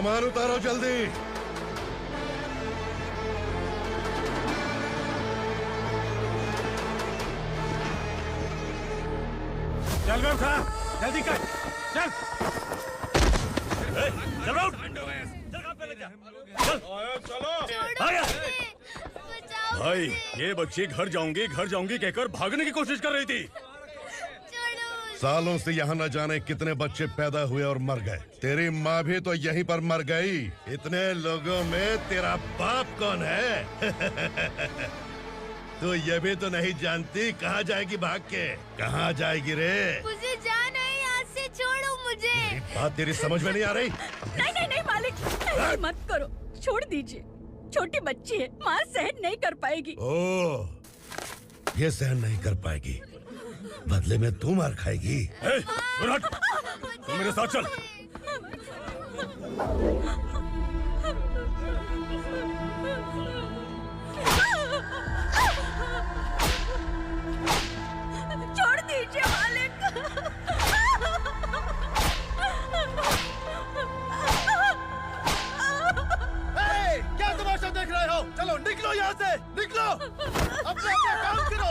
सामान उतारो जल्दी। चल बे उठा, जल्दी कर, चल। चल उठ, चल काम पे लग जा, चल। चलो। भाई ये बच्ची घर जाऊंगी कहकर भागने की कोशिश कर रही थी। सालों से यहाँ न जाने कितने बच्चे पैदा हुए और मर गए। तेरी माँ भी तो यहीं पर मर गई। इतने लोगों में तेरा बाप कौन है? तू ये भी तो नहीं जानती कहाँ जाएगी भाग के? कहाँ जाएगी रे? मुझे जाना है यहाँ से, छोड़ो मुझे। बात तेरी समझ में नहीं आ रही? नहीं मालिक, ऐसे मत करो, छोड़ दीजिए। छोटी बच्ची है, माँ सहन नहीं कर पाएगी। ओह, ये सहन नहीं कर पाएगी, बदले में तू मार खाएगी। तू मेरे साथ चल। छोड़ दीजिए मालिक। क्या तमाशा देख रहे हो? चलो निकलो यहाँ से, निकलो। अपना काम करो।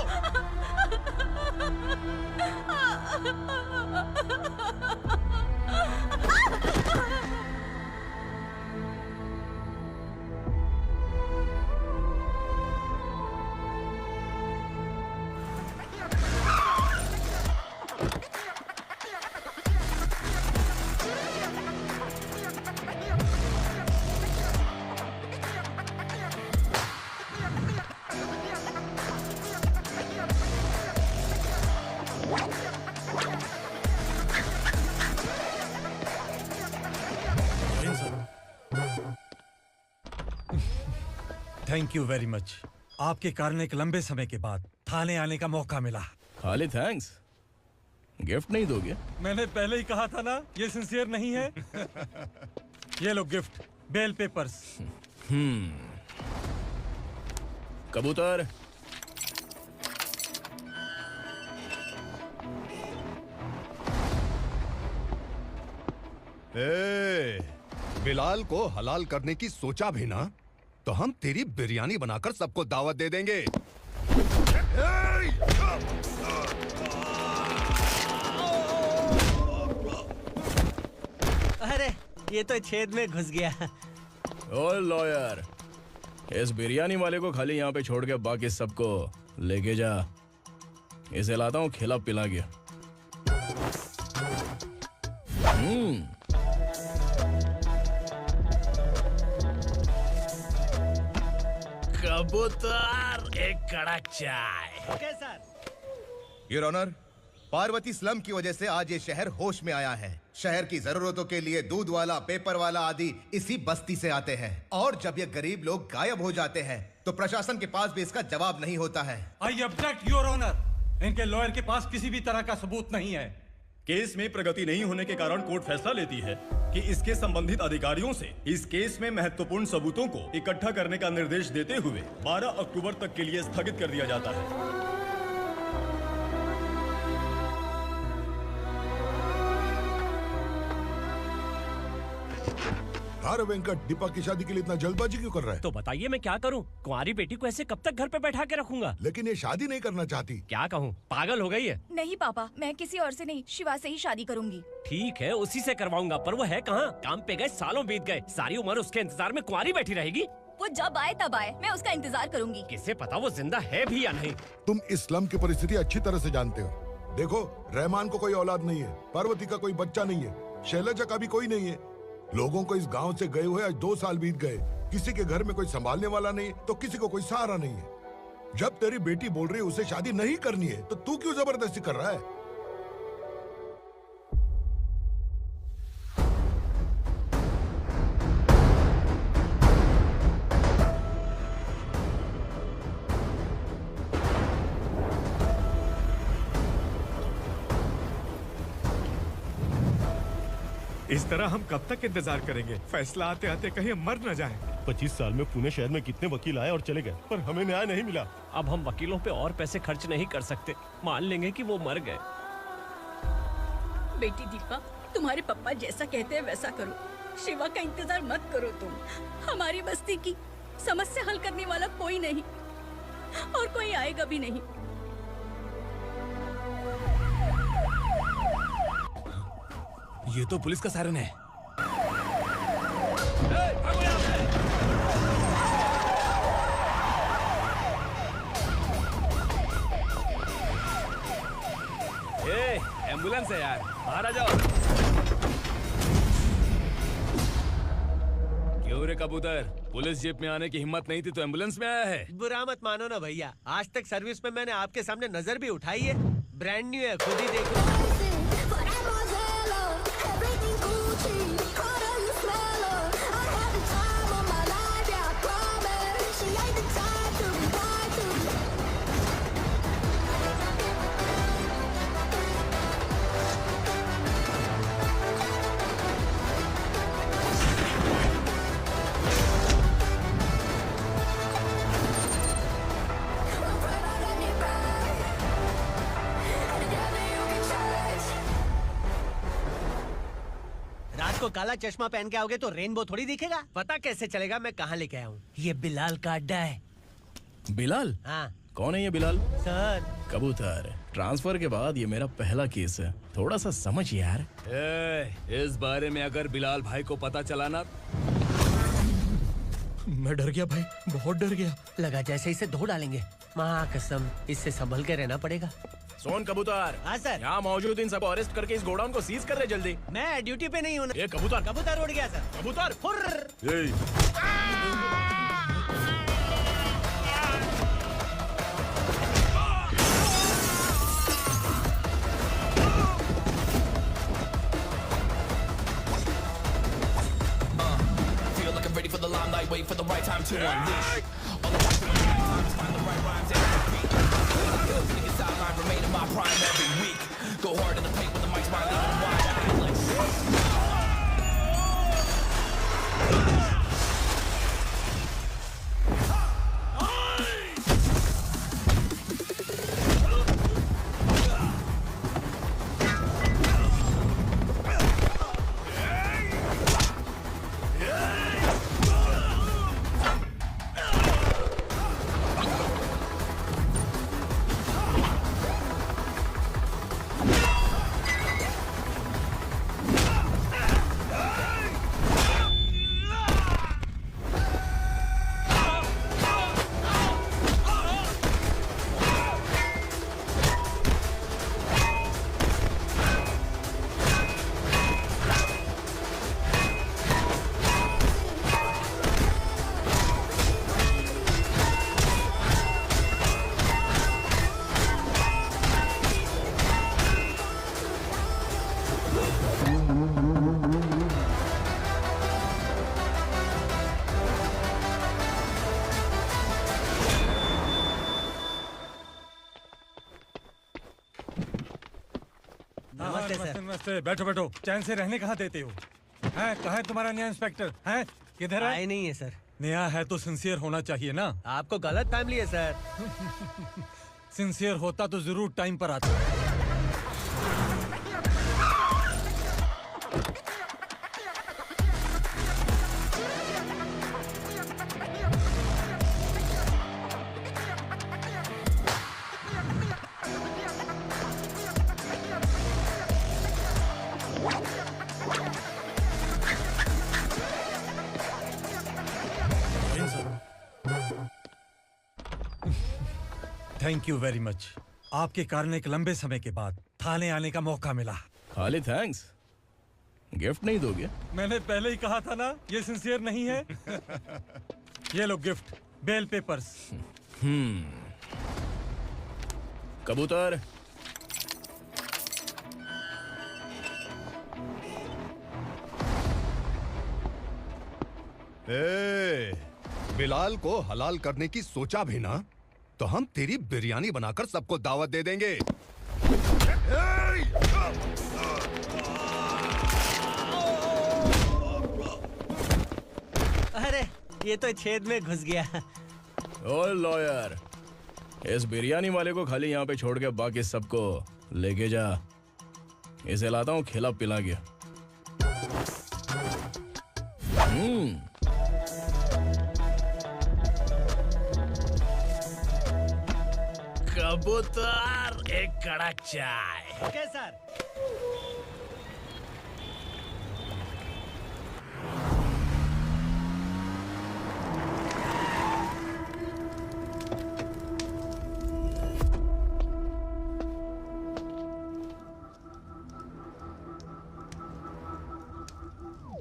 Thank you very much. आपके कारण एक लंबे समय के बाद थाने आने का मौका मिला। खाली थैंक्स, गिफ्ट नहीं दोगे? मैंने पहले ही कहा था ना, ये सिंसियर नहीं है। ये लो गिफ्ट, बेल पेपर्स। कबूतर। बिलाल को हलाल करने की सोचा भी ना, तो हम तेरी बिरयानी बनाकर सबको दावत दे देंगे। अरे ये तो छेद में घुस गया। ओ लॉयर, इस बिरयानी वाले को खाली यहाँ पे छोड़ के बाकी सबको लेके जा। इसे लाता हूँ खिला पिला के। कबूतर, एक कड़क चाय। Okay sir. Your honour, Parvati slum की वजह से आज ये शहर होश में आया है। शहर की जरूरतों के लिए दूध वाला, पेपर वाला आदि इसी बस्ती से आते हैं, और जब ये गरीब लोग गायब हो जाते हैं तो प्रशासन के पास भी इसका जवाब नहीं होता है। I object your honour. इनके लॉयर के पास किसी भी तरह का सबूत नहीं है। केस में प्रगति नहीं होने के कारण कोर्ट फैसला लेती है कि इसके संबंधित अधिकारियों से इस केस में महत्वपूर्ण सबूतों को इकट्ठा करने का निर्देश देते हुए 12 अक्टूबर तक के लिए स्थगित कर दिया जाता है। अरे वेंकट, दीपा की शादी के लिए इतना जल्दबाजी क्यों कर रहा है? तो बताइए मैं क्या करूं? कुंवारी बेटी को ऐसे कब तक घर पे बैठा के रखूंगा? लेकिन ये शादी नहीं करना चाहती। क्या कहूं, पागल हो गई है। नहीं पापा, मैं किसी और से नहीं, शिवा से ही शादी करूंगी। ठीक है, उसी से करवाऊंगा, पर वो है कहाँ? काम पे गए, सालों बीत गए, सारी उम्र उसके इंतजार में कुंवारी बैठी रहेगी। वो जब आए तब आए, मैं उसका इंतजार करूंगी। किसे पता वो जिंदा है भी या नहीं। तुम इस्लाम की परिस्थिति अच्छी तरह से जानते हो। देखो, रहमान को कोई औलाद नहीं है, पार्वती का कोई बच्चा नहीं है, शैलजा का भी कोई नहीं है। लोगों को इस गांव से गए हुए आज 2 साल बीत गए। किसी के घर में कोई संभालने वाला नहीं, तो किसी को कोई सहारा नहीं है। जब तेरी बेटी बोल रही है उसे शादी नहीं करनी है, तो तू क्यों जबरदस्ती कर रहा है? इस तरह हम कब तक इंतजार करेंगे? फैसला आते आते कहीं मर न जाए। 25 साल में पुणे शहर में कितने वकील आए और चले गए, पर हमें न्याय नहीं मिला। अब हम वकीलों पे और पैसे खर्च नहीं कर सकते। मान लेंगे कि वो मर गए। बेटी दीपा, तुम्हारे पापा जैसा कहते हैं वैसा करो। शिवा का इंतजार मत करो तुम। हमारी बस्ती की समस्या हल करने वाला कोई नहीं और कोई आएगा भी नहीं। ये तो पुलिस का सायरन है। एम्बुलेंस है यार, बाहर आ जाओ। क्यों रे कबूतर, पुलिस जीप में आने की हिम्मत नहीं थी तो एम्बुलेंस में आया है? बुरा मत मानो ना भैया, आज तक सर्विस में मैंने आपके सामने नजर भी उठाई है। ब्रांड न्यू है, खुद ही देखो। को काला चश्मा पहन के आओगे तो रेनबो थोड़ी दिखेगा। पता कैसे चलेगा मैं कहाँ लेके आया हूँ? ये बिलाल का अड्डा है। बिलाल? हाँ। कौन है ये बिलाल? सर कबूतर, ट्रांसफर के बाद ये मेरा पहला केस है, थोड़ा सा समझ यार। इस बारे में अगर बिलाल भाई को पता चला ना। मैं डर गया भाई, बहुत डर गया। लगा जैसे इसे धो डालेंगे। माँ कसम, इससे संभल के रहना पड़ेगा। सोन कबूतर। हाँ सर। यहाँ मौजूद इन सबको अरेस्ट करके इस गोडाउन को सीज कर दे जल्दी। मैं ड्यूटी पे नहीं हूँ। ये कबूतर। कबूतर उड़ गया सर। कबूतर। Ready for the limelight, wait for the right time to unleash. All the time to find the right rhymes and beat. Ill niggas sideline, remain in my prime every week. Go hard in the paint with the mic's my leaving wide. I feel like नमस्ते। बैठो बैठो, चैन से रहने कहाँ देते हो? हैं, कहाँ है तुम्हारा नया इंस्पेक्टर? हैं, किधर है? आए नहीं है सर। नया है तो सिंसियर होना चाहिए ना। आपको गलत फैमिली है सर। सिंसियर होता तो जरूर टाइम पर आता। Thank you very much. आपके कारण एक लंबे समय के बाद थाने आने का मौका मिला। खाली थैंक्स, गिफ्ट नहीं दोगे? मैंने पहले ही कहा था ना, ये सिंसियर नहीं है। ये लो गिफ्ट, बेल पेपर्स। कबूतर, बिलाल को हलाल करने की सोचा भी ना, तो हम तेरी बिरयानी बनाकर सबको दावत दे देंगे। अरे ये तो छेद में घुस गया। ओ लॉयर, इस बिरयानी वाले को खाली यहाँ पे छोड़ के बाकी सबको लेके जा। इसे लाता हूँ खिला पिला के। कबूतर एक कड़क चाय। Okay sir.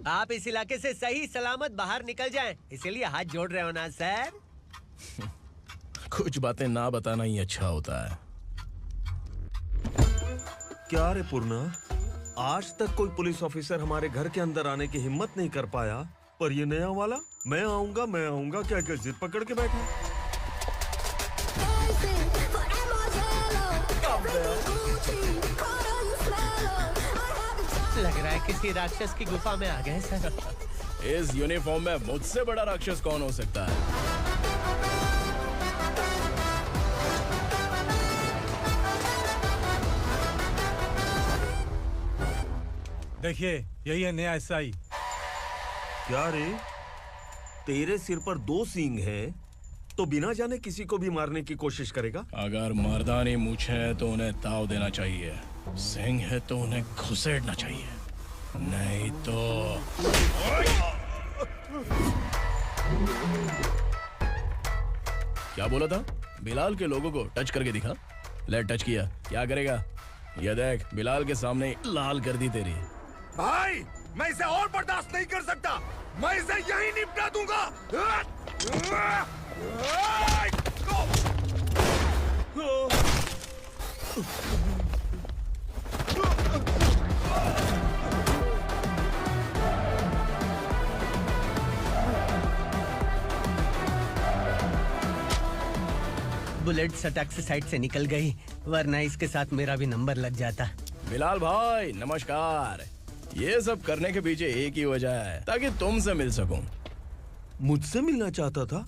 आप इस इलाके से सही सलामत बाहर निकल जाएं, इसीलिए हाथ जोड़ रहे हो ना सर? कुछ बातें ना बताना ही अच्छा होता है। क्या रे पूर्णा, आज तक कोई पुलिस ऑफिसर हमारे घर के अंदर आने की हिम्मत नहीं कर पाया, पर ये नया वाला मैं आऊंगा क्या क्या जिद पकड़ के बैठा। लग रहा है किसी राक्षस की गुफा में आ गए सर। इस यूनिफॉर्म में मुझसे बड़ा राक्षस कौन हो सकता है? देखिए, यही है नया एसआई। क्या रे, तेरे सिर पर 2 सींग हैं, तो बिना जाने किसी को भी मारने की कोशिश करेगा? अगर मर्दानी मूंछ है तो उन्हें ताव देना चाहिए, सिंह है तो उन्हें घुसेड़ना चाहिए, नहीं तो। क्या बोला था? बिलाल के लोगों को टच करके दिखा। ले टच किया, क्या करेगा? ये देख, बिलाल के सामने लाल कर दी तेरी। भाई, मैं इसे और बर्दाश्त नहीं कर सकता, मैं इसे यहीं निपटा दूंगा। बुलेट सटक से साइड से निकल गई, वरना इसके साथ मेरा भी नंबर लग जाता। बिलाल भाई नमस्कार। ये सब करने के पीछे एक ही वजह है, ताकि तुमसे मिल सकूं। मुझसे मिलना चाहता था,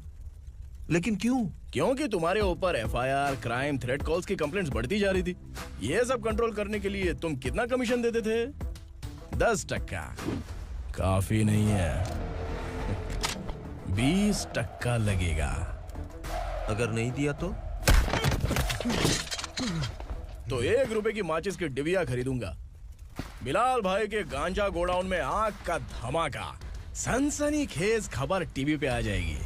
लेकिन क्यों? क्योंकि तुम्हारे ऊपर एफआईआर, क्राइम, थ्रेट कॉल्स की कंप्लेंट्स बढ़ती जा रही थी। ये सब कंट्रोल करने के लिए तुम कितना कमीशन देते थे? 10%। काफी नहीं है, 20% लगेगा। अगर नहीं दिया तो 1 रुपए की माचिस की डिबिया खरीदूंगा। बिलाल भाई के गांजा गोडाउन में आग का धमाका, सनसनीखेज खबर टीवी पे आ जाएगी।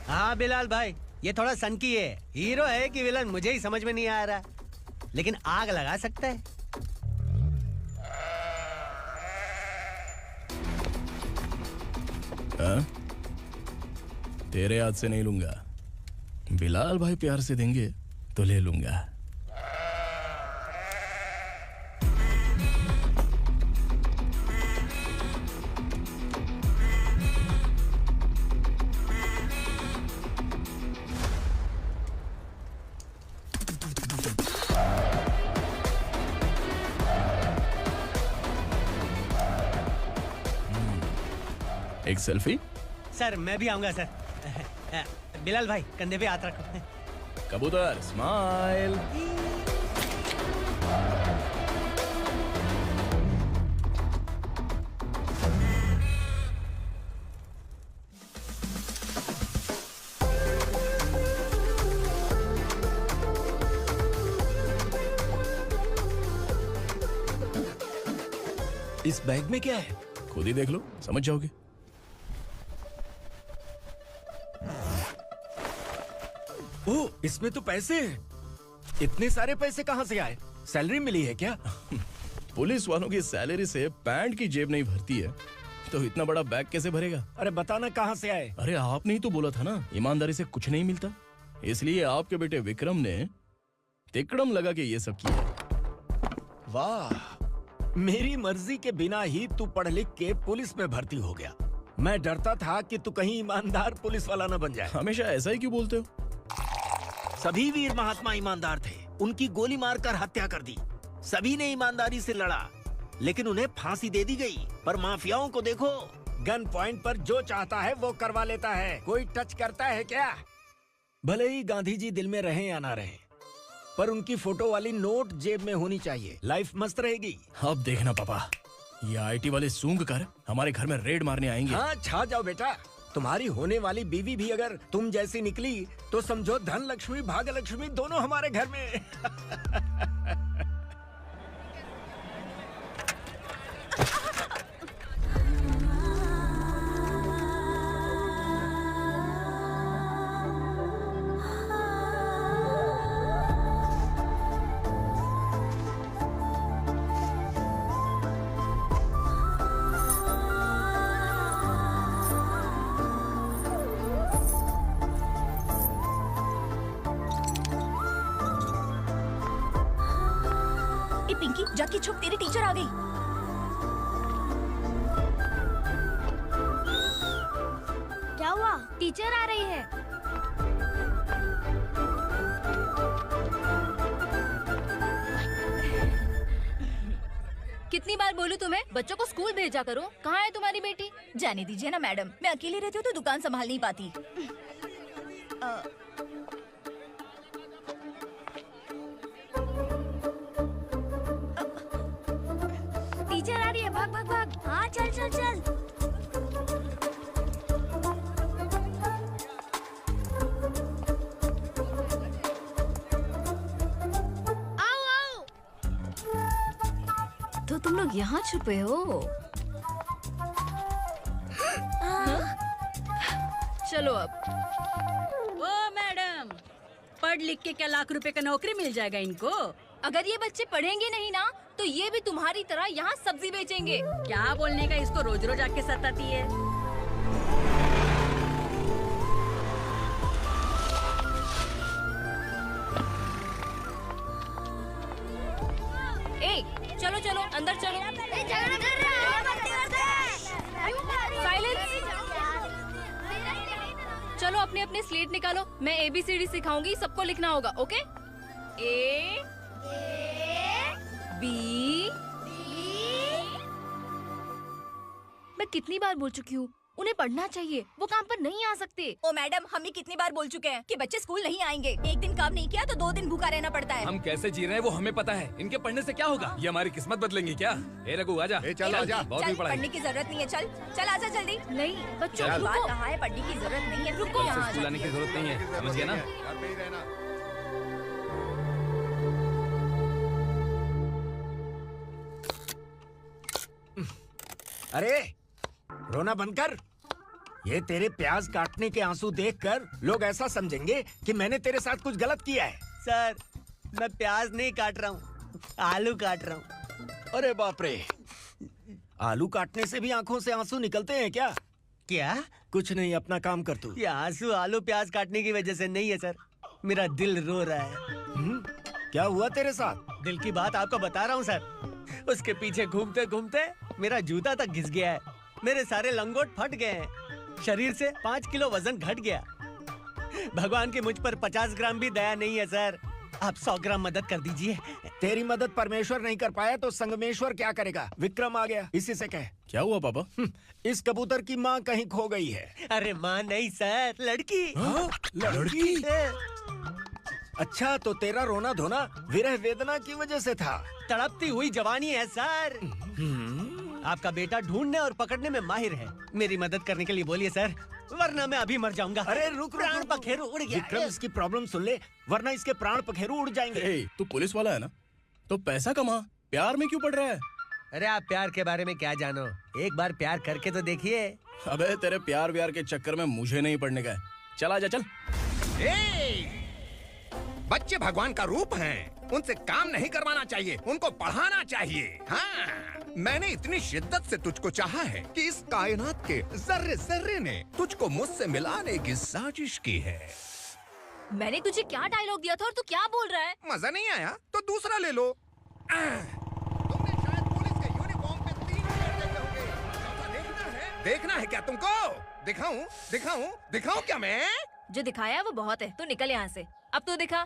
हाँ बिलाल भाई, ये थोड़ा सनकी है, हीरो है कि विलन मुझे ही समझ में नहीं आ रहा, लेकिन आग लगा सकता है। तेरे हाथ से नहीं लूंगा, बिलाल भाई प्यार से देंगे तो ले लूंगा। एक सेल्फी? सर मैं भी आऊंगा सर। बिलाल भाई कंधे पे हाथ रखो। कबूतर स्माइल। इस बैग में क्या है? खुद ही देख लो, समझ जाओगे। ओह, इसमें तो पैसे हैं। इतने सारे पैसे कहाँ से आए? सैलरी मिली है क्या? पुलिस वालों की सैलरी से पैंट की जेब नहीं भरती है, तो इतना बड़ा बैग कैसे भरेगा? अरे बताना कहाँ से आए? अरे आपने ही तो बोला था ना, ईमानदारी से कुछ नहीं मिलता, इसलिए आपके बेटे विक्रम ने तिकड़म लगा के ये सब किया। वाह, मेरी मर्जी के बिना ही तू पढ़ लिख के पुलिस में भर्ती हो गया। मैं डरता था कि तू कहीं ईमानदार पुलिस वाला न बन जाए। हमेशा ऐसा ही क्यों बोलते हो? सभी वीर महात्मा ईमानदार थे, उनकी गोली मारकर हत्या कर दी। सभी ने ईमानदारी से लड़ा, लेकिन उन्हें फांसी दे दी गई। पर माफियाओं को देखो, गन पॉइंट पर जो चाहता है वो करवा लेता है। कोई टच करता है क्या? भले ही गांधी जी दिल में रहे या ना रहे, पर उनकी फोटो वाली नोट जेब में होनी चाहिए। लाइफ मस्त रहेगी। अब देखना पापा, ये आईटी वाले सूंघ कर हमारे घर में रेड मारने आएंगे। हाँ, छा जाओ बेटा। तुम्हारी होने वाली बीवी भी अगर तुम जैसी निकली तो समझो धन लक्ष्मी भाग्य लक्ष्मी दोनों हमारे घर में। पिंकी, जाके छुप, तेरी टीचर आ गई। क्या हुआ? टीचर आ रही है। कितनी बार बोलूं तुम्हें, बच्चों को स्कूल भेजा करो। कहाँ है तुम्हारी बेटी? जाने दीजिए ना मैडम, मैं अकेली रहती हूँ तो दुकान संभाल नहीं पाती। टीचर आ रही है, भाग भाग भाग। हाँ चल चल चल। आओ आओ। तो तुम लोग यहाँ छुपे हो? चलो अब। ओ मैडम, पढ़ लिख के क्या लाख रुपए का नौकरी मिल जाएगा इनको? अगर ये बच्चे पढ़ेंगे नहीं ना तो ये भी तुम्हारी तरह यहाँ सब्जी बेचेंगे। क्या बोलने का, इसको रोज रोज आके सताती है। ए, चलो चलो अंदर चलो। झगड़ा कर रहा है। साइलेंस। चलो अपने अपने स्लेट निकालो, मैं ABCD सिखाऊंगी, सबको लिखना होगा। ओके? A B। मैं कितनी बार बोल चुकी हूँ, उन्हें पढ़ना चाहिए, वो काम पर नहीं आ सकते। ओ मैडम, हम भी कितनी बार बोल चुके हैं कि बच्चे स्कूल नहीं आएंगे। एक दिन काम नहीं किया तो 2 दिन भूखा रहना पड़ता है। हम कैसे जी रहे हैं वो हमें पता है, इनके पढ़ने से क्या होगा? ये हमारी किस्मत बदलेंगी क्या? ए रघु आजा। चल आजा। बहुत भी पढ़ाई। पढ़ने की जरूरत नहीं है, चल चल आजा जल्दी। नहीं बच्चों, चल। बात कहाँ है, पढ़ने की जरूरत नहीं है, रुको। यहाँ आ स्कूल आने की जरूरत नहीं है, समझ गया ना? घर पे ही रहना। अरे रोना बंद कर। ये तेरे प्याज काटने के आंसू देखकर लोग ऐसा समझेंगे कि मैंने तेरे साथ कुछ गलत किया है। सर, मैं प्याज नहीं काट रहा हूँ, आलू काट रहा हूँ। अरे बाप रे, आलू काटने से भी आंखों से आंसू निकलते हैं क्या? क्या? कुछ नहीं, अपना काम कर तू। ये आंसू आलू प्याज काटने की वजह से नहीं है सर, मेरा दिल रो रहा है। क्या हुआ तेरे साथ? दिल की बात आपको बता रहा हूँ सर। उसके पीछे घूमते घूमते मेरा जूता तक घिस गया है, मेरे सारे लंगोट फट गए हैं, शरीर से 5 किलो वजन घट गया। भगवान की मुझ पर 50 ग्राम भी दया नहीं है सर, आप 100 ग्राम मदद कर दीजिए। तेरी मदद परमेश्वर नहीं कर पाया तो संगमेश्वर क्या करेगा? विक्रम आ गया, इसी से कह। क्या हुआ पापा? इस कबूतर की माँ कहीं खो गई है। अरे माँ नहीं सर, लड़की। लड़की? अच्छा, तो तेरा रोना धोना विरह वेदना की वजह से था। तड़पती हुई जवानी है सर। आपका बेटा ढूंढने और पकड़ने में माहिर है, मेरी मदद करने के लिए बोलिए सर, वरना मैं अभी मर जाऊंगा। अरे रुक, प्राण पखेरु उड़ गया। विक्रम, इसकी प्रॉब्लम सुन ले, वरना इसके प्राण पखेरु उड़ जाएंगे। तू पुलिस वाला है ना, तो पैसा कमा, प्यार में क्यों पड़ रहा है? अरे आप प्यार के बारे में क्या जानो, एक बार प्यार करके तो देखिए। अबे तेरे प्यार व्यार के चक्कर में मुझे नहीं पड़ने का है, चल आजा चल। बच्चे भगवान का रूप हैं, उनसे काम नहीं करवाना चाहिए, उनको पढ़ाना चाहिए। हाँ, मैंने इतनी शिद्दत से तुझको चाहा है कि इस कायनात के जर्रे जर्रे ने तुझको मुझसे मिलाने की साजिश की है। मैंने तुझे क्या डायलॉग दिया था और तू क्या बोल रहा है? मजा नहीं आया तो दूसरा ले लो। तुमने शायद पुलिस के यूनिफॉर्म पे 3 शेर देखे होंगे। देखना है क्या तुमको? दिखाऊं दिखाऊं दिखाऊं क्या मैं? जो दिखाया है वो बहुत है, तू निकल यहाँ से। अब तू दिखा।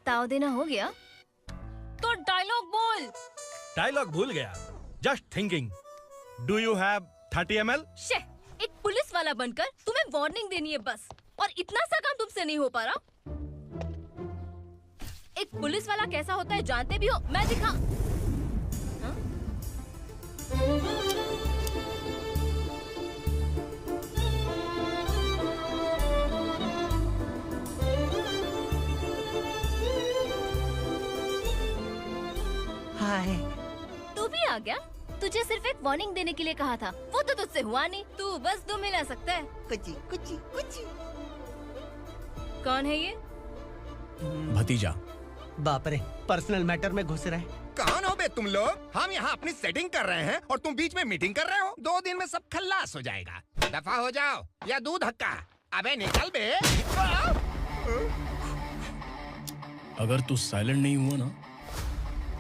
ताव देना हो गया तो डायलॉग बोल। डायलॉग भूल गया। Just thinking, do you have 30 ml? शे, एक पुलिस वाला बनकर तुम्हें वार्निंग देनी है बस, और इतना सा काम तुमसे नहीं हो पा रहा। एक पुलिस वाला कैसा होता है जानते भी हो? मैं दिखा। हाँ? हाय। तू भी आ गया? तुझे सिर्फ एक वार्निंग देने के लिए कहा था, वो तो तुझसे हुआ नहीं। तू बस 2 मिला सकता है। कुची कुची कुची। कौन है ये? भतीजा। बाप रे, पर्सनल मैटर में घुस रहे। कौन हो बे तुम लोग? हम यहाँ अपनी सेटिंग कर रहे हैं और तुम बीच में मीटिंग कर रहे हो। 2 दिन में सब खल्लास हो जाएगा। दफा हो जाओ या दूध हक्का। अबे निकल बे। अगर तू साइलेंट नहीं हुआ ना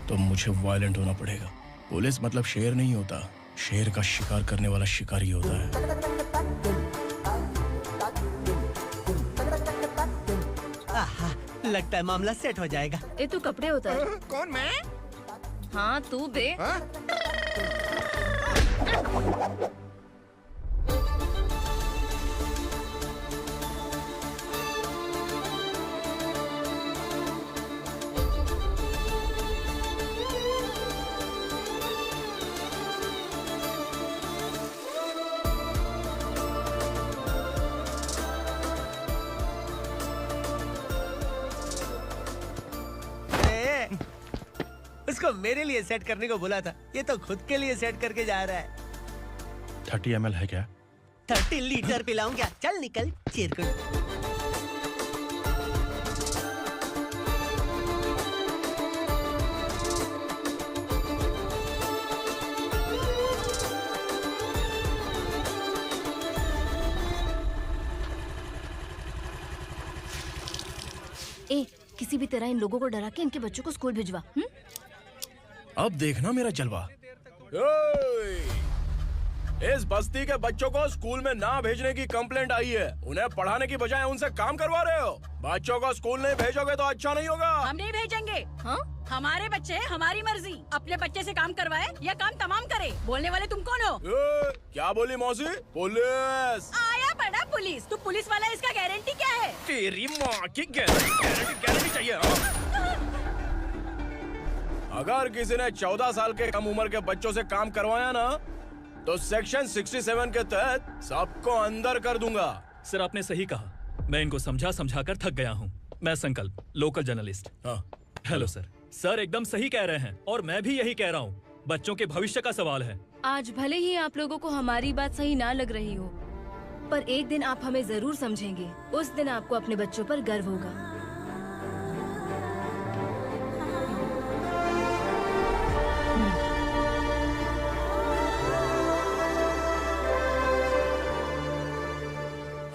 तो मुझे वायलेंट होना पड़ेगा। पुलिस मतलब शेर नहीं होता, शेर का शिकार करने वाला शिकारी होता है। आहा, लगता है मामला सेट हो जाएगा। ये तू कपड़े उतार। कौन मैं? हाँ तू बे। उसको मेरे लिए सेट करने को बोला था, ये तो खुद के लिए सेट करके जा रहा है। 30 ml है क्या? 30 लीटर पिलाऊं क्या? चल निकल चिरकुट। ए, किसी भी तरह इन लोगों को डरा के इनके बच्चों को स्कूल भिजवा। अब देखना मेरा जलवा। इस बस्ती के बच्चों को स्कूल में ना भेजने की कंप्लेंट आई है। उन्हें पढ़ाने की बजाय उनसे काम करवा रहे हो। बच्चों को स्कूल नहीं भेजोगे तो अच्छा नहीं होगा। हम नहीं भेजेंगे। हाँ? हमारे बच्चे हमारी मर्जी। अपने बच्चे से काम करवाए या काम तमाम करे। बोलने वाले तुम कौन हो? क्या बोली मौसी? पुलिस आया पड़ा पुलिस। तू पुलिस वाला, इसका गारंटी क्या है? तेरी माँ की गारंटी चाहिए। अगर किसी ने 14 साल के कम उम्र के बच्चों से काम करवाया ना तो सेक्शन 67 के तहत सबको अंदर कर दूंगा। सर आपने सही कहा। मैं इनको समझा कर थक गया हूँ। मैं संकल्प, local journalist. Hello sir. Sir एकदम सही कह रहे हैं और मैं भी यही कह रहा हूँ। बच्चों के भविष्य का सवाल है। आज भले ही आप लोगों को हमारी बात सही ना लग रही हो, पर एक दिन आप हमें जरूर समझेंगे। उस दिन आपको अपने बच्चों पर गर्व होगा।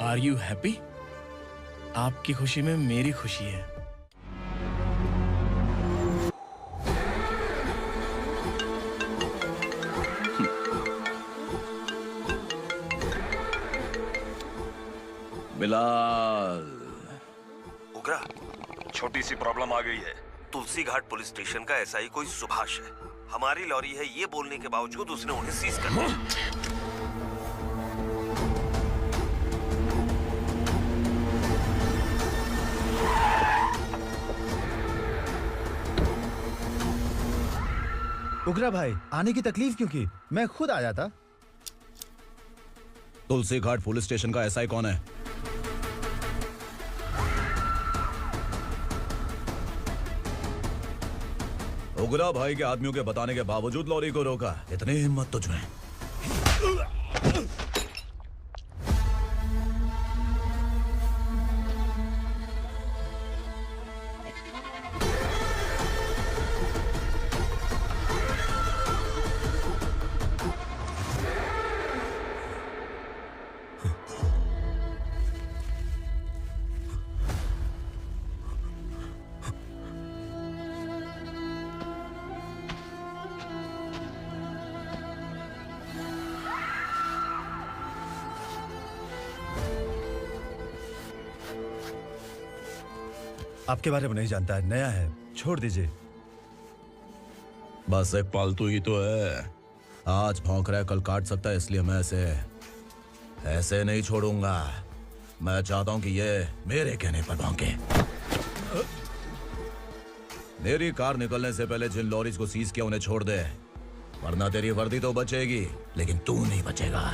Are you happy? आपकी खुशी में मेरी खुशी है। बिलाल। उगरा, छोटी सी प्रॉब्लम आ गई है। तुलसी घाट पुलिस स्टेशन का एसआई कोई सुभाष है। हमारी लॉरी है ये बोलने के बावजूद उसने उन्हें सीज कर दिया। उगरा भाई, आने की तकलीफ क्यों की? मैं खुद आ जाता। तुलसी घाट पुलिस स्टेशन का एसआई कौन है? उगरा भाई के आदमियों के बताने के बावजूद लॉरी को रोका। इतनी हिम्मत तुझमें? आपके बारे में नहीं जानता है, नया है, छोड़ दीजिए। बस एक पालतू ही तो है। आज भौंक रहा है, कल काट सकता है, इसलिए मैं ऐसे नहीं छोड़ूंगा। मैं चाहता हूं कि ये मेरे कहने पर भौंके। मेरी कार निकलने से पहले जिन लॉरीज को सीज किया उन्हें छोड़ दे, वरना तेरी वर्दी तो बचेगी लेकिन तू नहीं बचेगा।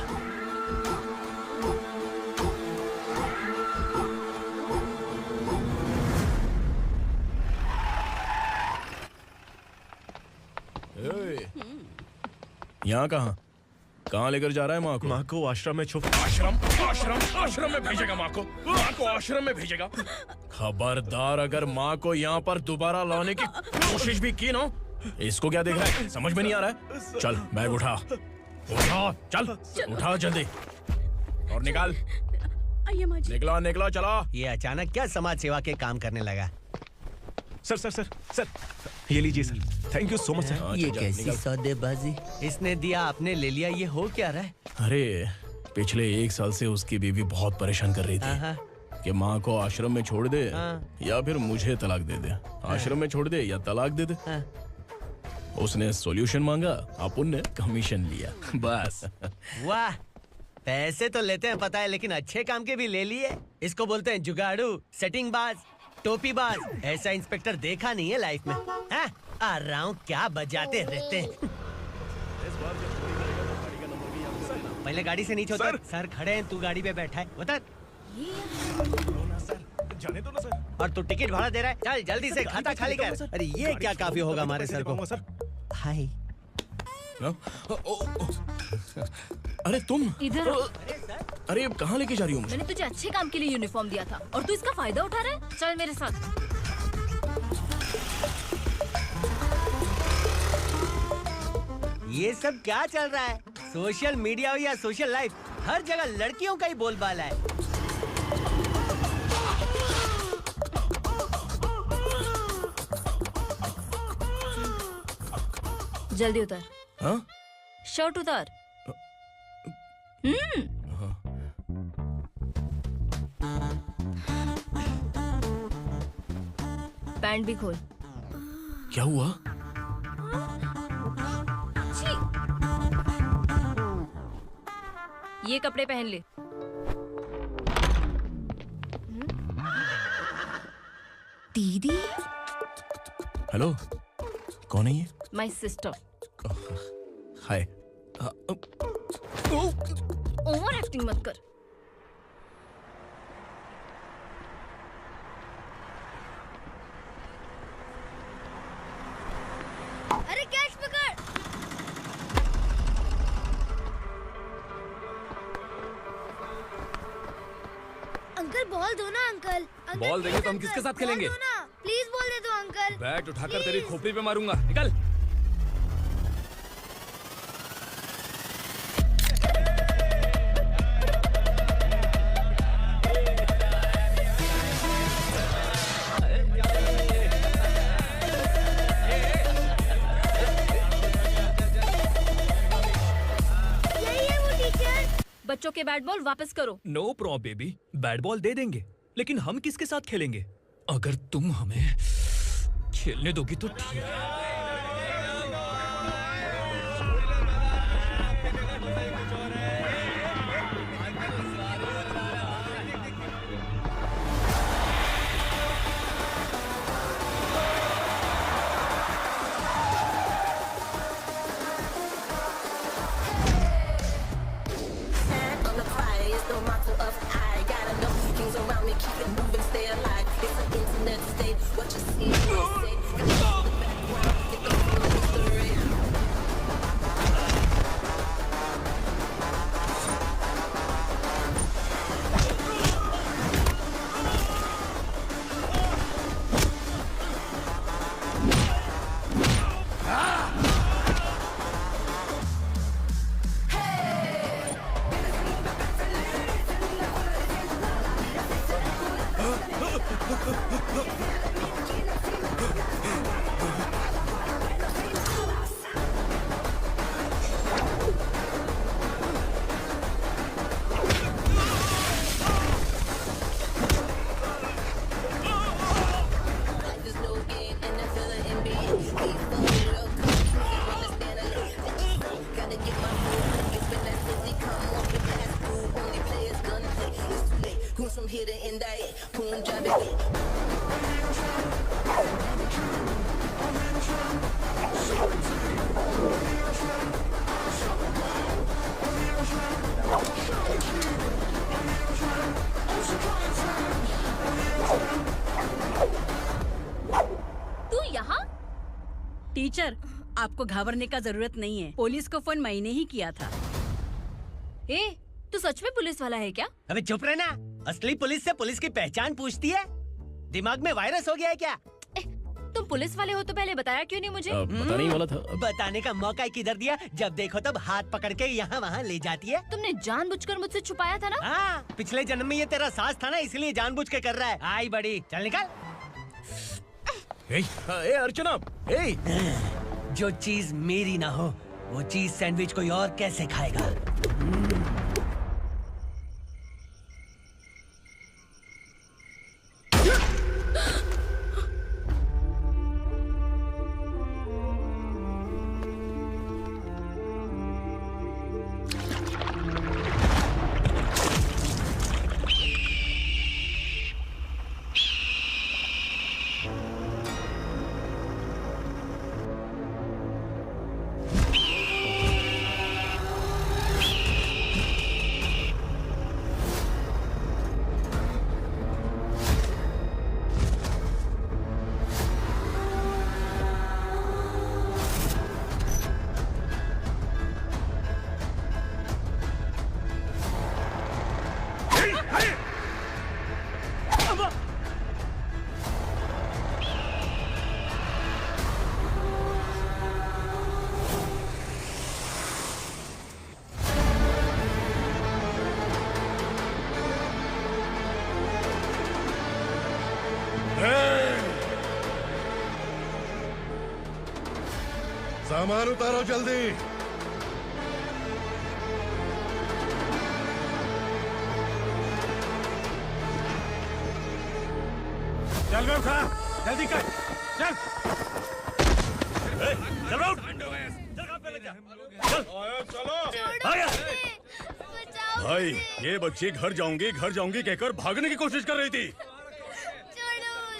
यहाँ कहाँ लेकर जा रहा है माँ को? माँ को आश्रम में छुप। आश्रम में भेजेगा माँ को आश्रम में भेजेगा। खबरदार, अगर माँ को यहाँ पर दोबारा लाने की कोशिश भी की ना, इसको क्या देख रहा है? समझ में नहीं आ रहा है? चल बैग उठा, चल उठा जल्दी और निकाल। निकला चला। ये अचानक क्या समाज सेवा के काम करने लगा? सर ये लीजिए sir. Thank you so much sir. ये कैसी सौदेबाजी? इसने दिया आपने ले लिया, ये हो क्या रहा है? अरे पिछले 1 साल से उसकी बीवी बहुत परेशान कर रही थी कि माँ को आश्रम में छोड़ दे या फिर मुझे तलाक दे दे। आश्रम में छोड़ दे या तलाक दे दे। उसने सॉल्यूशन मांगा, अपन ने कमीशन लिया, बस। वाह, पैसे तो लेते हैं पता है, लेकिन अच्छे काम के भी ले लिए। इसको बोलते हैं जुगाड़ू, सेटिंग बाज, टोपी बाज। ऐसा इंस्पेक्टर देखा नहीं है लाइफ में। हाँ? आ रहा हूँ, क्या बजाते रहते हैं। पहले गाड़ी से नीचे उतर। सर खड़े हैं, तू गाड़ी पे बैठा है, उतर। जाने दो ना सर। और तू टिकट भाड़ा दे रहा है? चल जल्दी से खाता खाली कर। अरे ये क्या काफी होगा हमारे सर को। हाय। अरे तुम इधर। अरे कहाँ लेके जा रही हो मुझे? मैंने तुझे अच्छे काम के लिए यूनिफॉर्म दिया था और तू इसका फायदा उठा रहा है। चल मेरे साथ। ये सब क्या चल रहा है? सोशल मीडिया हो या सोशल लाइफ, हर जगह लड़कियों का ही बोलबाला है। जल्दी उतर। हाँ? शर्ट उतार। पैंट भी खोल। क्या हुआ? ये कपड़े पहन ले। दीदी। हेलो, कौन है ये? My sister. Hi. Over acting मत कर। अरे कैच पकड़। अंकल बॉल दो ना अंकल। बॉल देंगे तो हम किसके साथ खेलेंगे? प्लीज बॉल दे दो अंकल। बैट उठाकर तेरी खोपड़ी पे मारूंगा, निकल। बच्चों के बैट बॉल वापस करो। No problem baby, bat ball दे देंगे, लेकिन हम किसके साथ खेलेंगे? अगर तुम हमें खेलने दोगी तो ठीक है। Keep it moving, stay alive. It's an internet state. What you see, you say. आपको घबराने का जरूरत नहीं है। पुलिस को फोन मैंने ही किया था। तू सच में पुलिस वाला है क्या? अबे चुप रहना। असली पुलिस से पुलिस की पहचान पूछती है? दिमाग में वायरस हो गया है क्या? तुम पुलिस वाले हो तो पहले बताया क्यों नहीं मुझे? पता नहीं वाला था। बताने का मौका किधर दिया? जब देखो तब हाथ पकड़ के यहाँ वहाँ ले जाती है। तुमने जानबूझकर मुझसे छुपाया था ना? हाँ, पिछले जन्म में ये तेरा सास था ना, इसलिए जानबूझ के कर रहा है। आई बड़ी, चल निकल। अर्चना, जो चीज मेरी ना हो वो चीज सैंडविच कोई और कैसे खाएगा? सामान उतारो जल्दी। चल बे उठा, जल्दी कर, चल। चल चलो। भाई, ये बच्ची घर जाऊंगी कहकर भागने की कोशिश कर रही थी।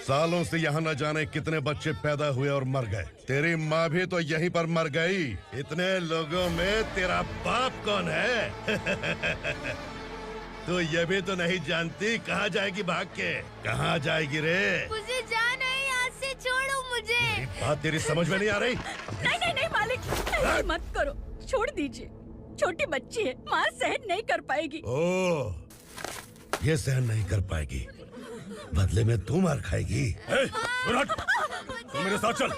सालों से यहाँ न जाने कितने बच्चे पैदा हुए और मर गए। तेरी माँ भी तो यहीं पर मर गई। इतने लोगों में तेरा बाप कौन है? तो ये भी तो नहीं जानती कहाँ जाएगी भाग के? कहाँ जाएगी रे? मुझे जाना है, यहाँ से छोड़ो मुझे। बात तेरी समझ में नहीं आ रही? नहीं मालिक, ऐसे मत करो, छोड़ दीजिए। छोटी बच्ची है, माँ सहन नहीं कर पाएगी। ओह, ये सहन नहीं कर पाएगी, बदले में तू मार खाएगी। तू मेरे साथ चल।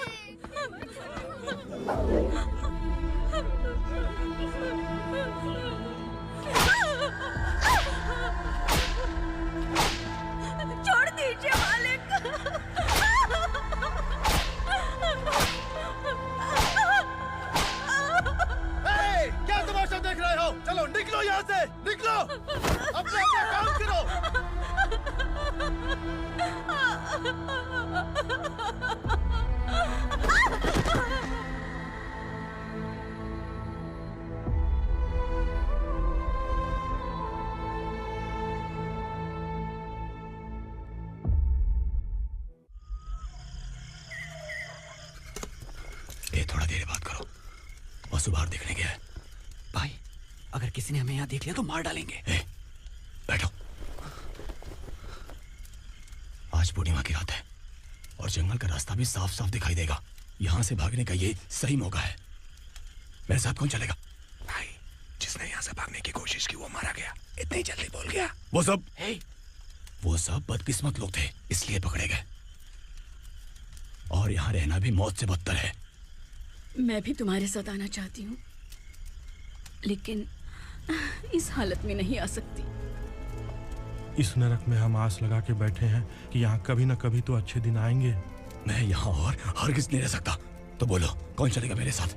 छोड़ दीजिए मालिक। क्या तमाशा देख रहे हो? चलो निकलो यहाँ से, निकलो। अपना काम करो। ये थोड़ा देर बात करो। वासु बाहर देखने गया है। भाई, अगर किसी ने हमें यहाँ देख लिया तो मार डालेंगे। बैठो। आज पूर्णिमा की रात है और जंगल का रास्ता भी साफ साफ दिखाई देगा। यहाँ से भागने का ये सही मौका है। मेरे साथ कौन चलेगा? भाई, जिसने यहाँ से भागने की कोशिश की वो मारा गया। इतनी जल्दी बोल गया। वो सब बदकिस्मत लोग थे, इसलिए पकड़े गए। और यहाँ रहना भी मौत से बदतर है। मैं भी तुम्हारे साथ आना चाहती हूँ, लेकिन इस हालत में नहीं आ सकती। इस नरक में हम आस लगा के बैठे हैं कि यहाँ कभी न कभी तो अच्छे दिन आएंगे। मैं यहाँ और हरगिज़ नहीं रह सकता। तो बोलो, कौन चलेगा मेरे साथ?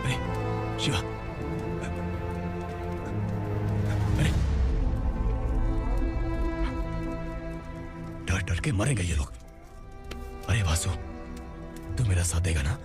अरे शिवा, अरे डर डर के मरेंगे ये लोग। अरे वासु, तू मेरा साथ देगा ना?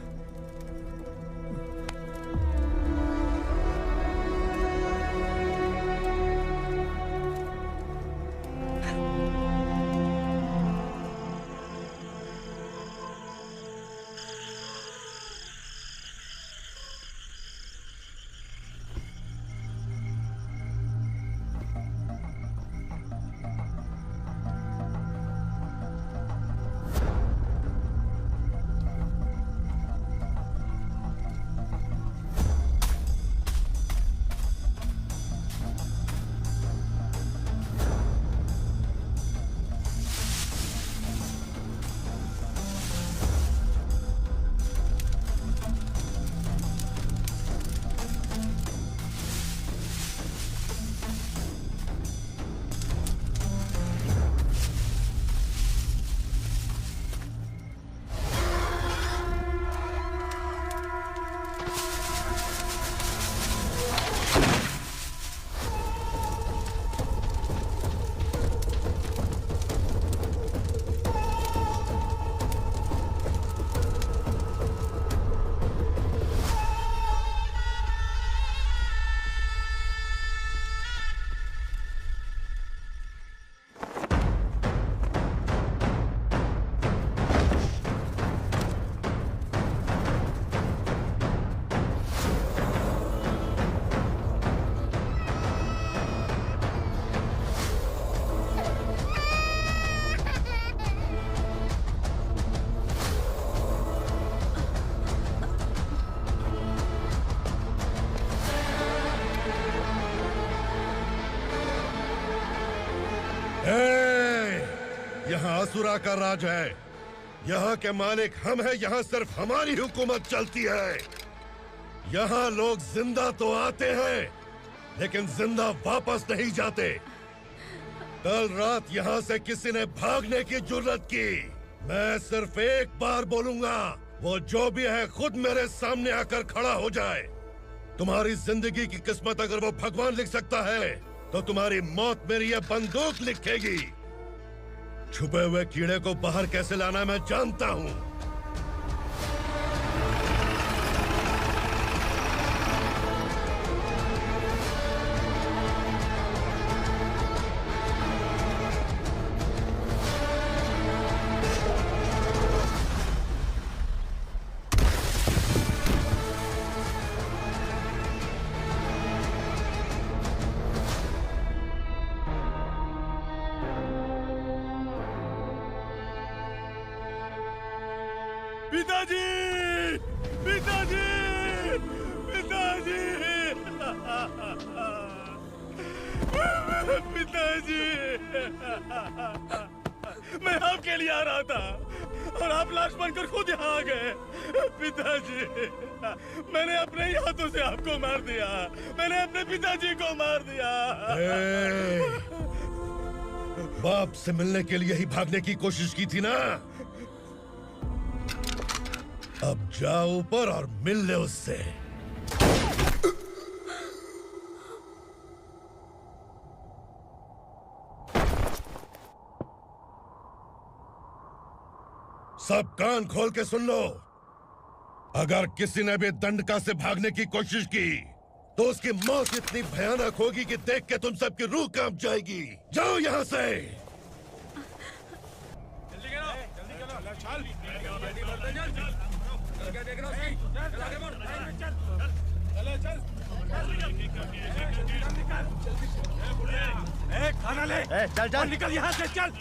असुरा का राज है। यहाँ के मालिक हम हैं, यहाँ सिर्फ हमारी हुकूमत चलती है। यहाँ लोग जिंदा तो आते हैं लेकिन जिंदा वापस नहीं जाते। कल रात यहाँ से किसी ने भागने की जुर्रत की, मैं सिर्फ एक बार बोलूंगा, वो जो भी है खुद मेरे सामने आकर खड़ा हो जाए। तुम्हारी जिंदगी की किस्मत अगर वो भगवान लिख सकता है तो तुम्हारी मौत मेरी ये बंदूक लिखेगी। छुपे हुए कीड़े को बाहर कैसे लाना मैं जानता हूँ। पिताजी, पिताजी, पिताजी, पिताजी, मैं आपके लिए आ रहा था और आप लाश बनकर खुद यहाँ आ गए। पिताजी, मैंने अपने ही हाथों से आपको मार दिया, मैंने अपने पिताजी को मार दिया। बाप से मिलने के लिए ही भागने की कोशिश की थी ना? अब जाओ ऊपर और मिल ले उससे। सब कान खोल के सुन लो। अगर किसी ने भी दंडका से भागने की कोशिश की तो उसकी मौत इतनी भयानक होगी कि देख के तुम सबकी रूह कांप जाएगी। जाओ यहाँ से। खाना ले। चल चल निकल यहाँ से, चल।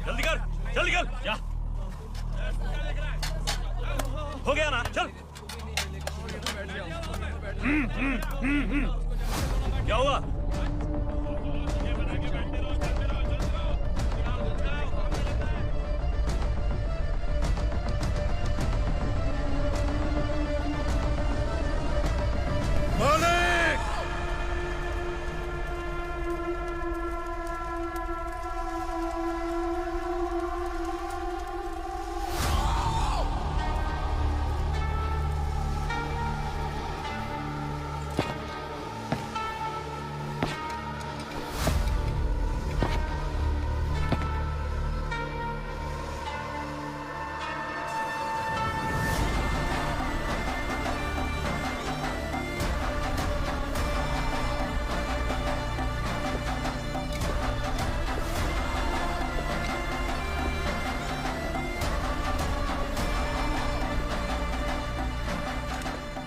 जल्दी कर, जल्दी कर। क्या हो गया ना? चल। क्या हुआ? मालिक!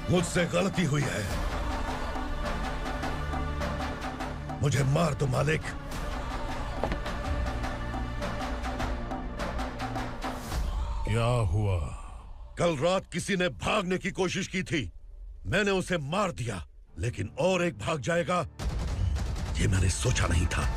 मुझसे गलती हुई है, मुझे मार दो मालिक। क्या हुआ? कल रात किसी ने भागने की कोशिश की थी, मैंने उसे मार दिया, लेकिन और एक भाग जाएगा ये मैंने सोचा नहीं था।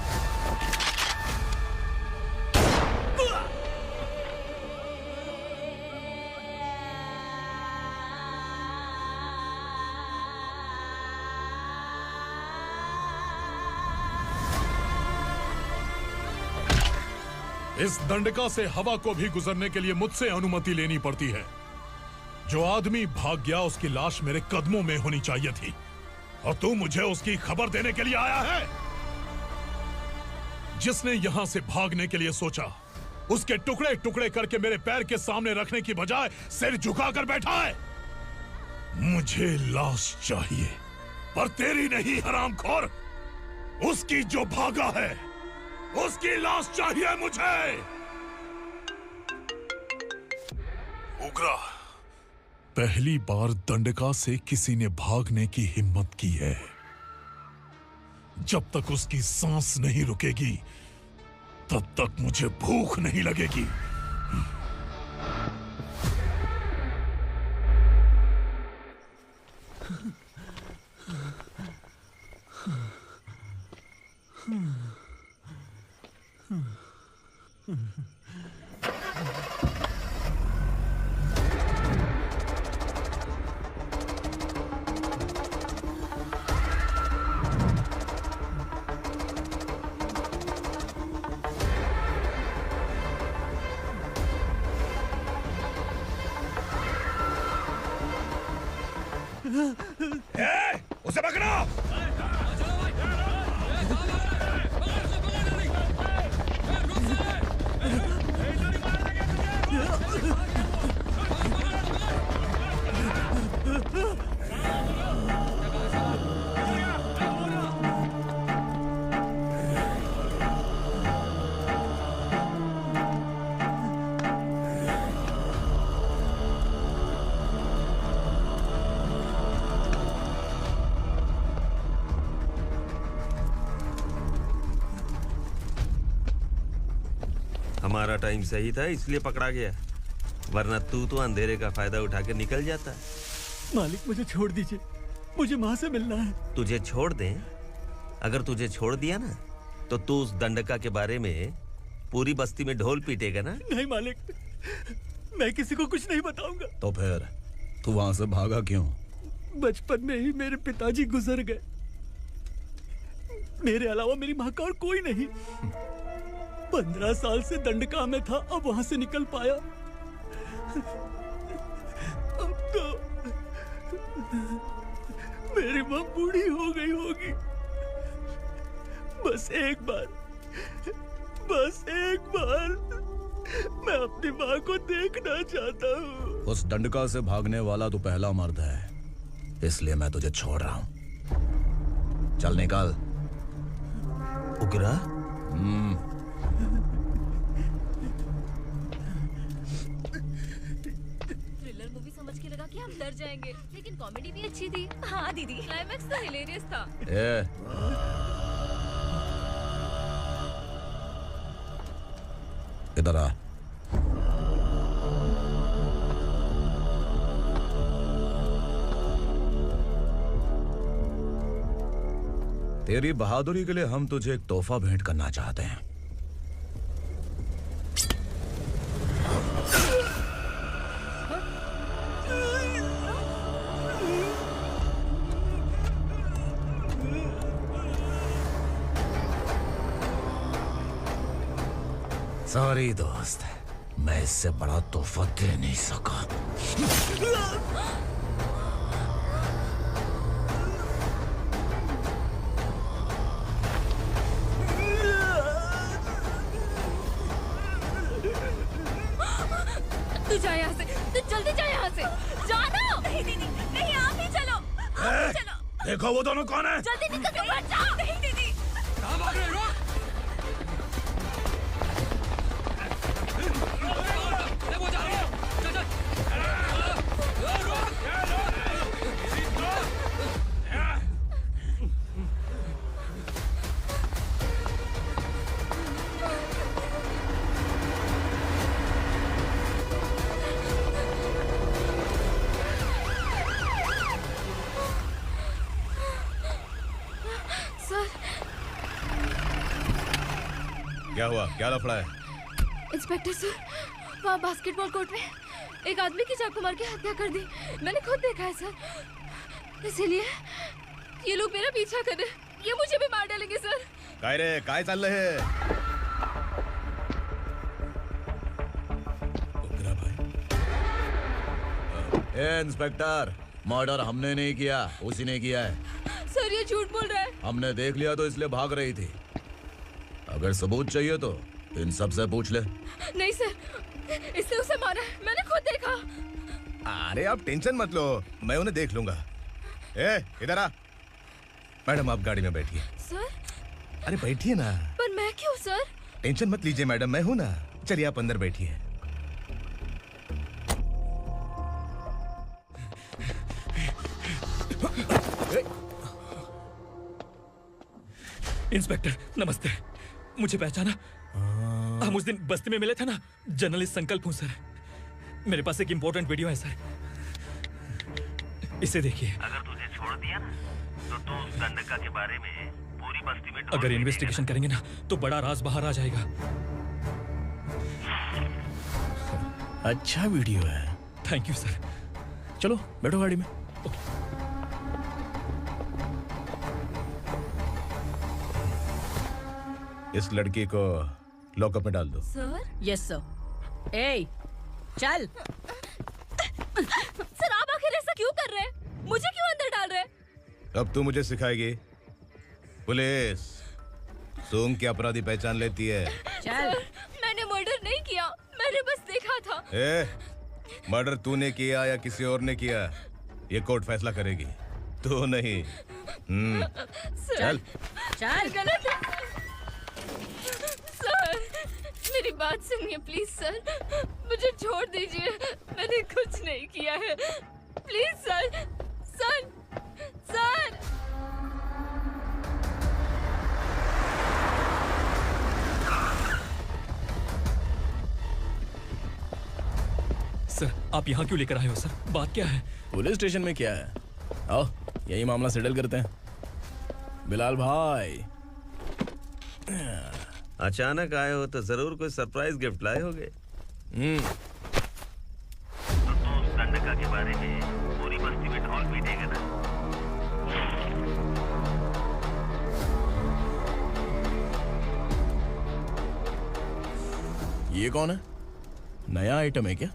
इस दंडका से हवा को भी गुजरने के लिए मुझसे अनुमति लेनी पड़ती है। जो आदमी भाग गया उसकी लाश मेरे कदमों में होनी चाहिए थी, और तू मुझे उसकी खबर देने के लिए आया है। जिसने यहां से भागने के लिए सोचा उसके टुकड़े टुकड़े करके मेरे पैर के सामने रखने की बजाय सिर झुकाकर बैठा है। मुझे लाश चाहिए, पर तेरी नहीं हरामखोर, उसकी जो भागा है उसकी लाश चाहिए मुझे। उग्रा, पहली बार दंडका से किसी ने भागने की हिम्मत की है। जब तक उसकी सांस नहीं रुकेगी तब तक मुझे भूख नहीं लगेगी। उसे पकड़ो। हमारा टाइम सही था इसलिए पकड़ा गया, वरना तू तो अंधेरे का फायदा उठा के निकल जाता। मालिक मुझे छोड़ दीजिए, मुझे माँ से मिलना है। तुझे छोड़ दें? अगर तुझे छोड़ दिया ना तो तू उस दंडका के बारे में पूरी बस्ती में ढोल पीटेगा ना। नहीं मालिक, मैं किसी को कुछ नहीं बताऊंगा। तो फिर तू वहां से भागा क्यों? बचपन में ही मेरे पिताजी गुजर गए, मेरे अलावा मेरी माँ का और कोई नहीं। 15 साल से दंडका में था, अब वहां से निकल पाया। अब तो मेरी माँ बूढ़ी हो गई होगी। बस एक बार मैं अपनी माँ को देखना चाहता हूँ। उस दंडका से भागने वाला तू पहला मर्द है, इसलिए मैं तुझे छोड़ रहा हूँ। चल निकल। उग्रा? थ्रिलर मूवी समझ के लगा कि हम डर जाएंगे, लेकिन कॉमेडी भी अच्छी थी। हाँ दीदी, क्लाइमैक्स तो हिलेरियस था। इधर आ। तेरी बहादुरी के लिए हम तुझे एक तोहफा भेंट करना चाहते हैं। सॉरी दोस्त, मैं इससे बड़ा तोहफा दे नहीं सका। तू जा यहाँ से, तू जल्दी जा यहाँ से। जाना। नहीं दीदी, नहीं आप ही चलो। आप ही चलो। देखो वो दोनों कौन है? जल्दी निकल के मत जाओ। नहीं दीदी। कहाँ भाग रहे हो? क्या हुआ? क्या लफड़ा है? इंस्पेक्टर सर, वहाँ बास्केटबॉल कोर्ट में एक आदमी की चाकू मार के हत्या कर दी। मैंने खुद देखा है सर, इसीलिए ये लोग मेरा पीछा कर रहे हैं। ये मुझे भी मार डालेंगे सर। काय रे, काय चाल रहे है? इंस्पेक्टर, मर्डर हमने नहीं किया, उसी ने किया है। सर ये झूठ बोल रहा है। हमने देख लिया तो इसलिए भाग रही थी। अगर सबूत चाहिए तो इन सब से पूछ ले। नहीं सर, इसने उसे मारा है, मैंने खुद देखा। अरे आप टेंशन मत लो, मैं उन्हें देख लूंगा। इधर आ। मैडम आप गाड़ी में बैठिए। सर? अरे बैठिए ना। पर मैं क्यों सर? टेंशन मत लीजिए मैडम, मैं हूं ना। चलिए आप अंदर बैठिए। इंस्पेक्टर नमस्ते, मुझे पहचाना? हम उस दिन बस्ती में मिले थे ना। जर्नलिस्ट संकल्प हूँ सर। मेरे पास एक इम्पोर्टेंट वीडियो है सर, इसे देखिए। अगर तुझे छोड़ दिया ना तो तू उस दंडका के बारे में पूरी बस्ती में अगर इन्वेस्टिगेशन करेंगे ना तो बड़ा राज बाहर आ जाएगा। अच्छा वीडियो है। Thank you sir. चलो बैठो गाड़ी में। इस लड़की को लॉकअप में डाल दो। सर? Yes sir. ए, चल। सर आप आखिर ऐसा क्यों कर रहे हैं? मुझे क्यों अंदर डाल रहे हैं? अब तू मुझे सिखाएगी? पुलिस सूंघ के अपराधी पहचान लेती है। सर, मैंने मर्डर नहीं किया, मैंने बस देखा था। मर्डर तूने किया या किसी और ने किया, ये कोर्ट फैसला करेगी, तू नहीं। सर, चल। गलत है। सर, मेरी बात सुनिए प्लीज सर, मुझे छोड़ दीजिए, मैंने कुछ नहीं किया है। Please sir, sir, sir. Sir, आप यहाँ क्यों लेकर आए हो सर? बात क्या है? पुलिस स्टेशन में क्या है? आओ यही मामला सेटल करते हैं। बिलाल भाई, अचानक आए हो तो जरूर कोई सरप्राइज गिफ्ट लाए होगे। गंडका के बारे में पूरी बस्ती में ढोल पीटेगा ना। ये कौन है? नया आइटम है क्या?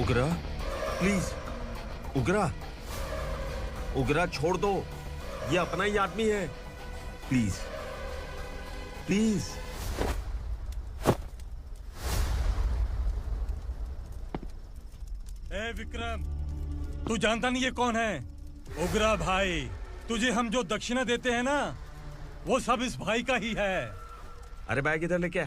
उगरा, प्लीज उगरा, उगरा छोड़ दो, ये अपना ही आदमी है। Please please. ए विक्रम, तू जानता नहीं ये कौन है? उगरा भाई। तुझे हम जो दक्षिणा देते हैं ना, वो सब इस भाई का ही है। अरे बैग इधर लेके आ।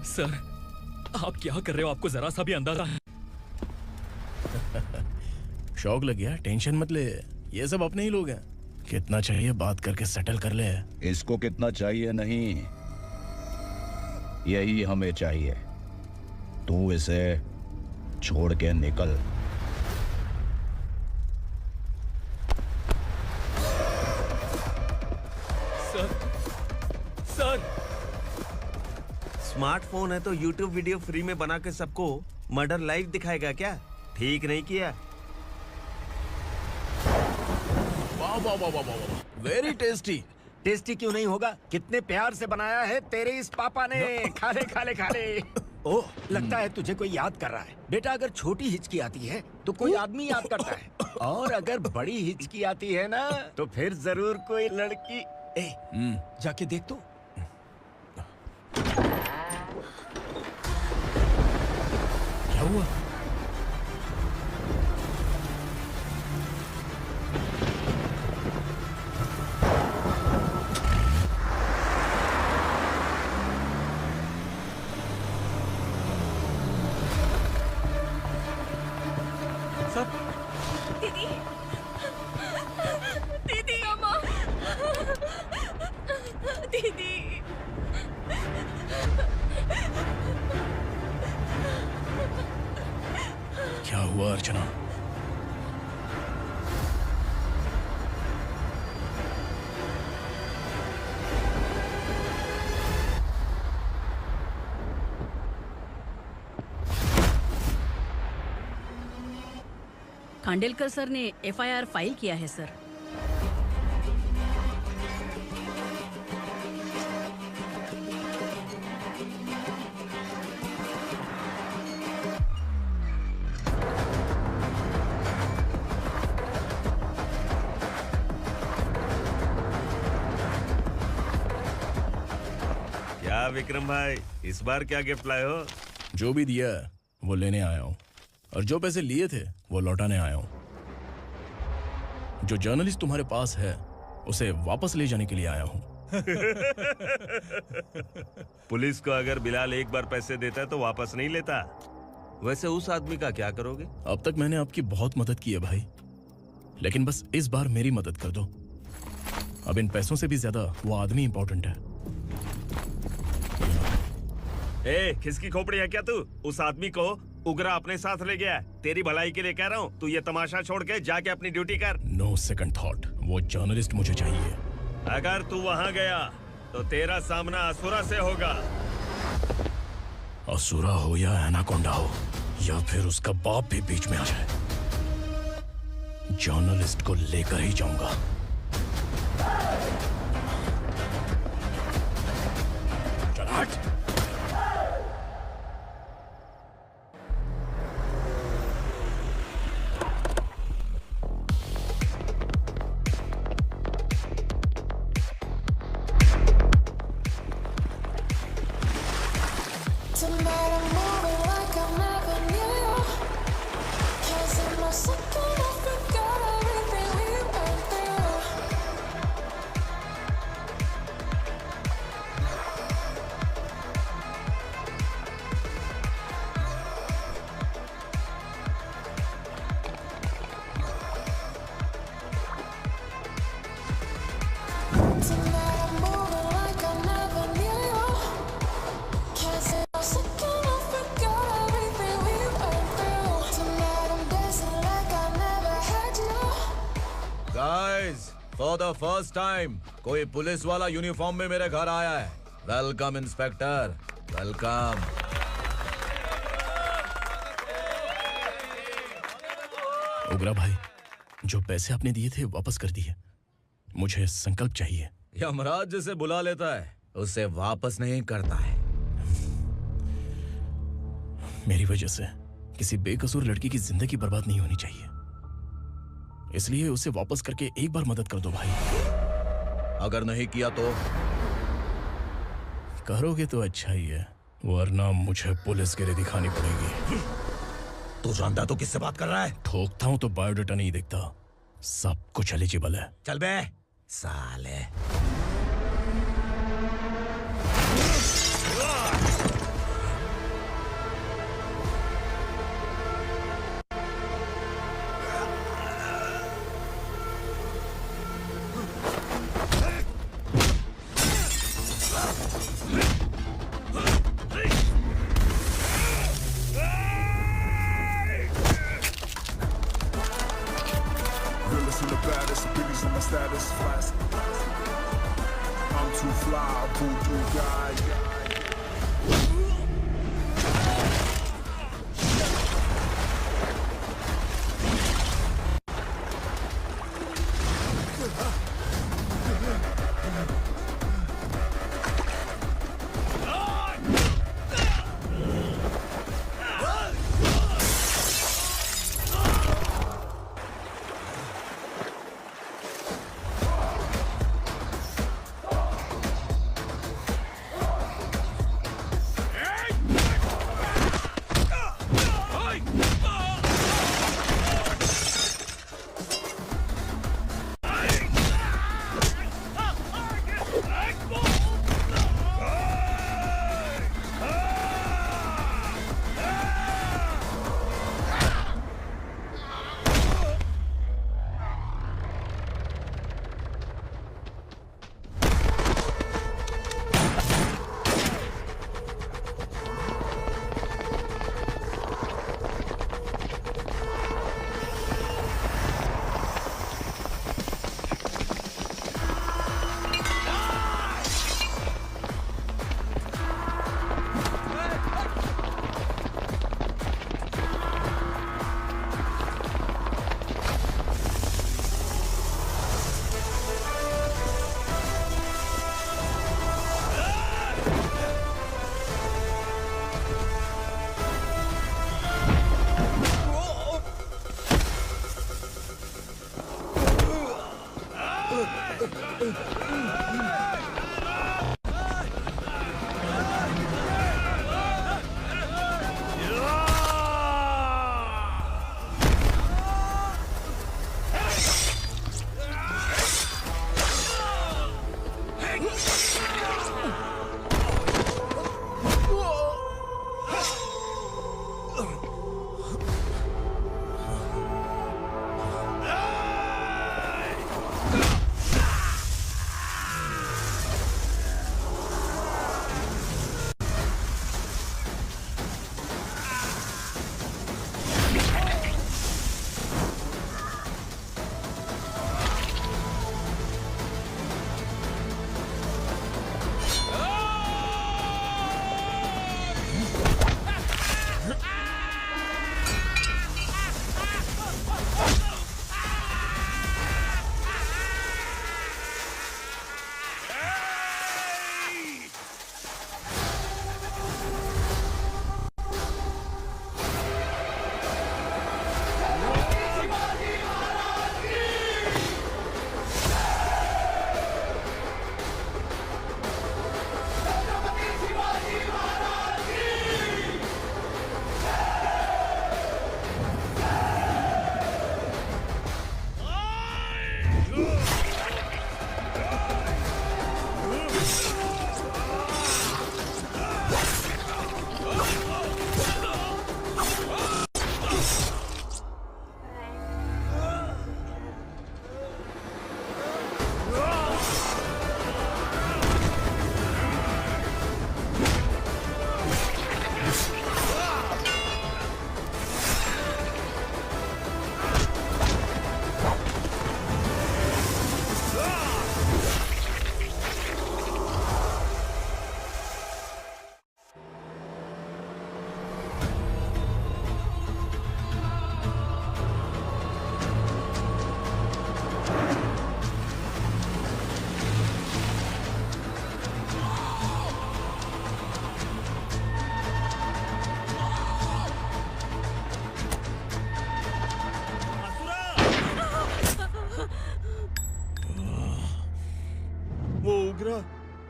सर, आप क्या कर रहे हो? आपको जरा सा भी अंदाजा है? शौक लग गया? टेंशन मत ले, ये सब अपने ही लोग हैं। कितना चाहिए बात करके सेटल कर ले। इसको कितना चाहिए नहीं, यही हमें चाहिए। तू इसे छोड़ के निकल। सर, स्मार्टफोन है तो YouTube वीडियो फ्री में बना के सबको मर्डर लाइव दिखाएगा क्या? ठीक नहीं किया। वाह वाह वाह वाह वाह, वेरी टेस्टी। टेस्टी क्यों नहीं होगा? कितने प्यार से बनाया है तेरे इस पापा ने। खा ले खा ले खा ले। ओह, लगता है तुझे कोई याद कर रहा है। बेटा, अगर छोटी हिचकी आती है तो कोई आदमी याद करता है, और अगर बड़ी हिचकी आती है ना तो फिर जरूर कोई लड़की। ए, जाके देख तो। क्या हुआ? दीदी, दीदी, अम्मा, दीदी। क्या हुआ अर्चना? खांडेलकर सर ने एफआईआर फाइल किया है सर। क्या विक्रम भाई, इस बार क्या गिफ्ट लाए हो? जो भी दिया है वो लेने आया हूँ, और जो पैसे लिए थे वो लौटाने आया हूँ। जो जर्नलिस्ट तुम्हारे पास है उसे वापस ले जाने के लिए आया हूँ। पुलिस को अगर बिलाल एक बार पैसे देता है तो वापस नहीं लेता। वैसे उस आदमी का क्या करोगे? अब तक मैंने आपकी बहुत मदद की है भाई, लेकिन बस इस बार मेरी मदद कर दो। अब इन पैसों से भी ज्यादा वो आदमी इंपॉर्टेंट है। खिसकी खोपड़ी है क्या तू? उस आदमी को उग्रा अपने साथ ले गया। तेरी भलाई के लिए कह रहा हूँ, तू ये तमाशा छोड़ के जाके अपनी ड्यूटी कर। नो सेकंड थॉट, वो जर्नलिस्ट मुझे चाहिए। अगर तू वहाँ गया तो तेरा सामना असुरा से होगा। असुरा हो या एनाकोंडा हो या फिर उसका बाप भी बीच में आ जाए, जर्नलिस्ट को लेकर ही जाऊंगा। चल हट। फॉर द फर्स्ट टाइम कोई पुलिस वाला यूनिफॉर्म में मेरे घर आया है। Welcome inspector, welcome. उग्रा भाई, जो पैसे आपने दिए थे वापस कर दिए। मुझे संकल्प चाहिए। यमराज जिसे बुला लेता है उसे वापस नहीं करता है। मेरी वजह से किसी बेकसूर लड़की की जिंदगी बर्बाद नहीं होनी चाहिए, इसलिए उसे वापस करके एक बार मदद कर दो भाई। अगर नहीं किया तो? करोगे तो अच्छा ही है, वरना मुझे पुलिसगिरी दिखानी पड़ेगी। तू जानता तो किससे बात कर रहा है? ठोकता हूं तो बायोडाटा नहीं दिखता, सब कुछ एलिजिबल है। चल बे साले।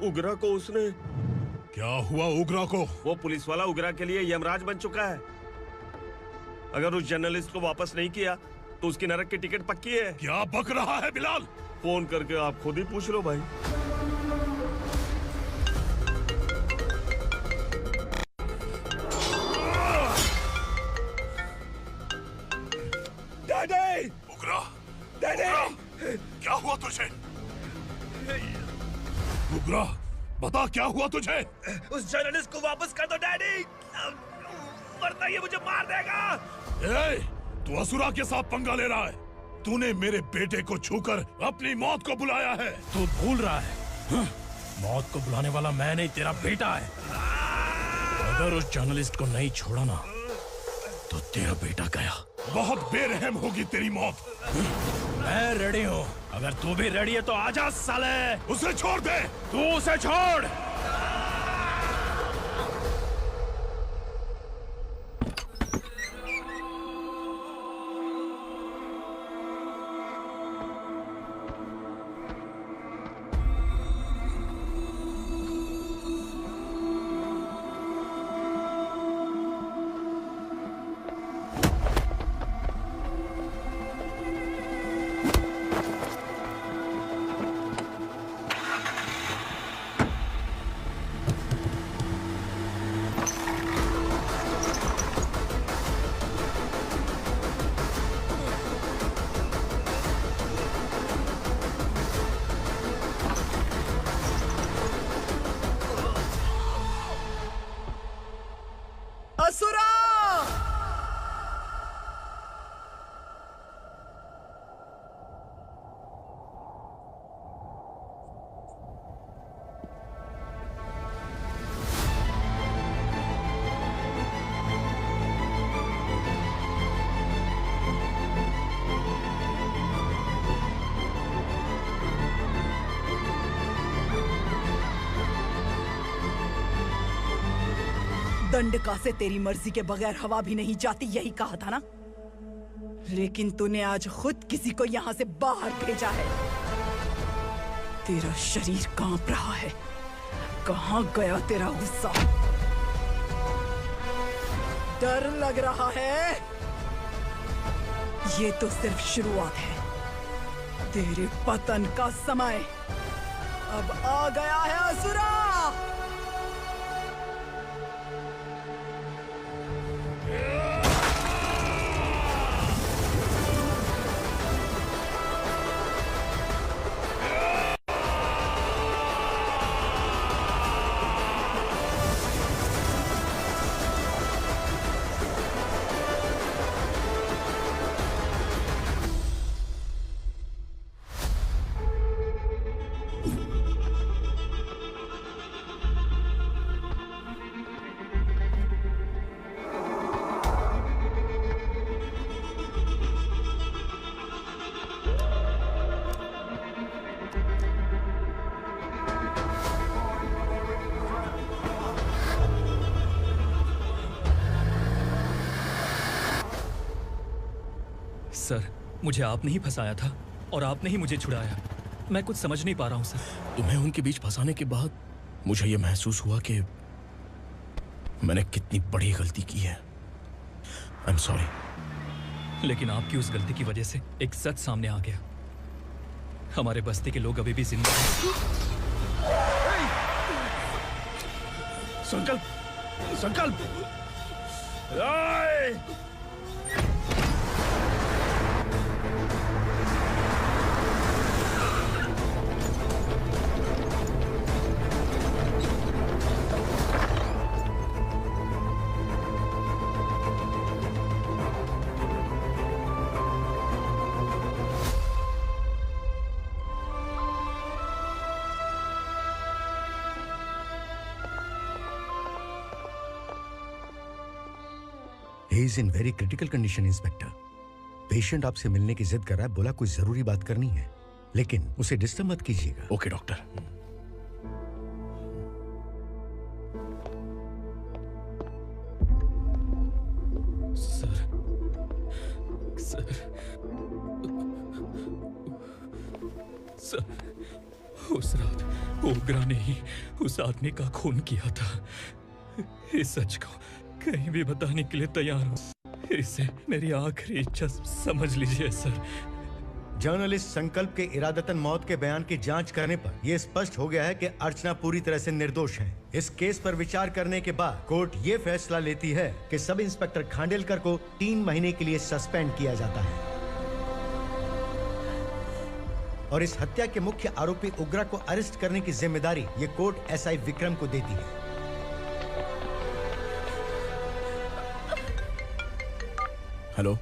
उगरा को उसने। क्या हुआ उगरा को? वो पुलिस वाला उगरा के लिए यमराज बन चुका है। अगर उस जर्नलिस्ट को वापस नहीं किया तो उसकी नरक की टिकट पक्की है। क्या बक रहा है बिलाल? फोन करके आप खुद ही पूछ लो भाई। डैडी! उगरा! डैडी! क्या हुआ तुझे? उगरा, बता क्या हुआ तुझे? उस जर्नलिस्ट को वापस कर दो डैडी, वरना ये मुझे मार देगा। ए, तू असुरा के साथ पंगा ले रहा है। तूने मेरे बेटे को छूकर अपनी मौत को बुलाया है। तू भूल रहा है, मौत को बुलाने वाला मैं नहीं, तेरा बेटा है। अगर उस जर्नलिस्ट को नहीं छोड़ा ना तो तेरा बेटा गया। बहुत बेरहम होगी तेरी मौत। मैं रेडी हूँ, अगर तू भी रेडी है तो आजा साले। उसे छोड़ दे। तू उसे छोड़। असुरा! दंडका से तेरी मर्जी के बगैर हवा भी नहीं जाती, यही कहा था ना? लेकिन तूने आज खुद किसी को यहाँ से बाहर भेजा है। तेरा शरीर कांप रहा है। कहाँ गया तेरा गुस्सा? डर लग रहा है? ये तो सिर्फ शुरुआत है। तेरे पतन का समय अब आ गया है असुरा। सर, मुझे आपने ही फंसाया था और आपने ही मुझे छुड़ाया। मैं कुछ समझ नहीं पा रहा हूँ सर। तुम्हें उनके बीच फंसाने के बाद मुझे यह महसूस हुआ कि मैंने कितनी बड़ी गलती की है। I am sorry. लेकिन आपकी उस गलती की वजह से एक सच सामने आ गया। हमारे बस्ती के लोग अभी भी जिंदा हैं। संकल्प, संकल्प! He is in very critical condition, inspector. Patient आपसे मिलने की जिद कर रहा है, बोला कोई जरूरी बात करनी है, लेकिन उसे डिस्टर्ब मत कीजिएगा। Okay doctor. Sir, sir, sir, Ogra ने ही उस आदमी का खून किया था। इस सच को कहीं भी बताने के लिए तैयार हूँ। इसे मेरी आखिरी इच्छा समझ लीजिए सर। जर्नलिस्ट संकल्प के इरादतन मौत के बयान की जांच करने पर यह स्पष्ट हो गया है कि अर्चना पूरी तरह से निर्दोष है। इस केस पर विचार करने के बाद कोर्ट ये फैसला लेती है कि सब इंस्पेक्टर खांडेलकर को 3 महीने के लिए सस्पेंड किया जाता है और इस हत्या के मुख्य आरोपी उग्रा को अरेस्ट करने की जिम्मेदारी ये कोर्ट एसआई विक्रम को देती है। हेलो,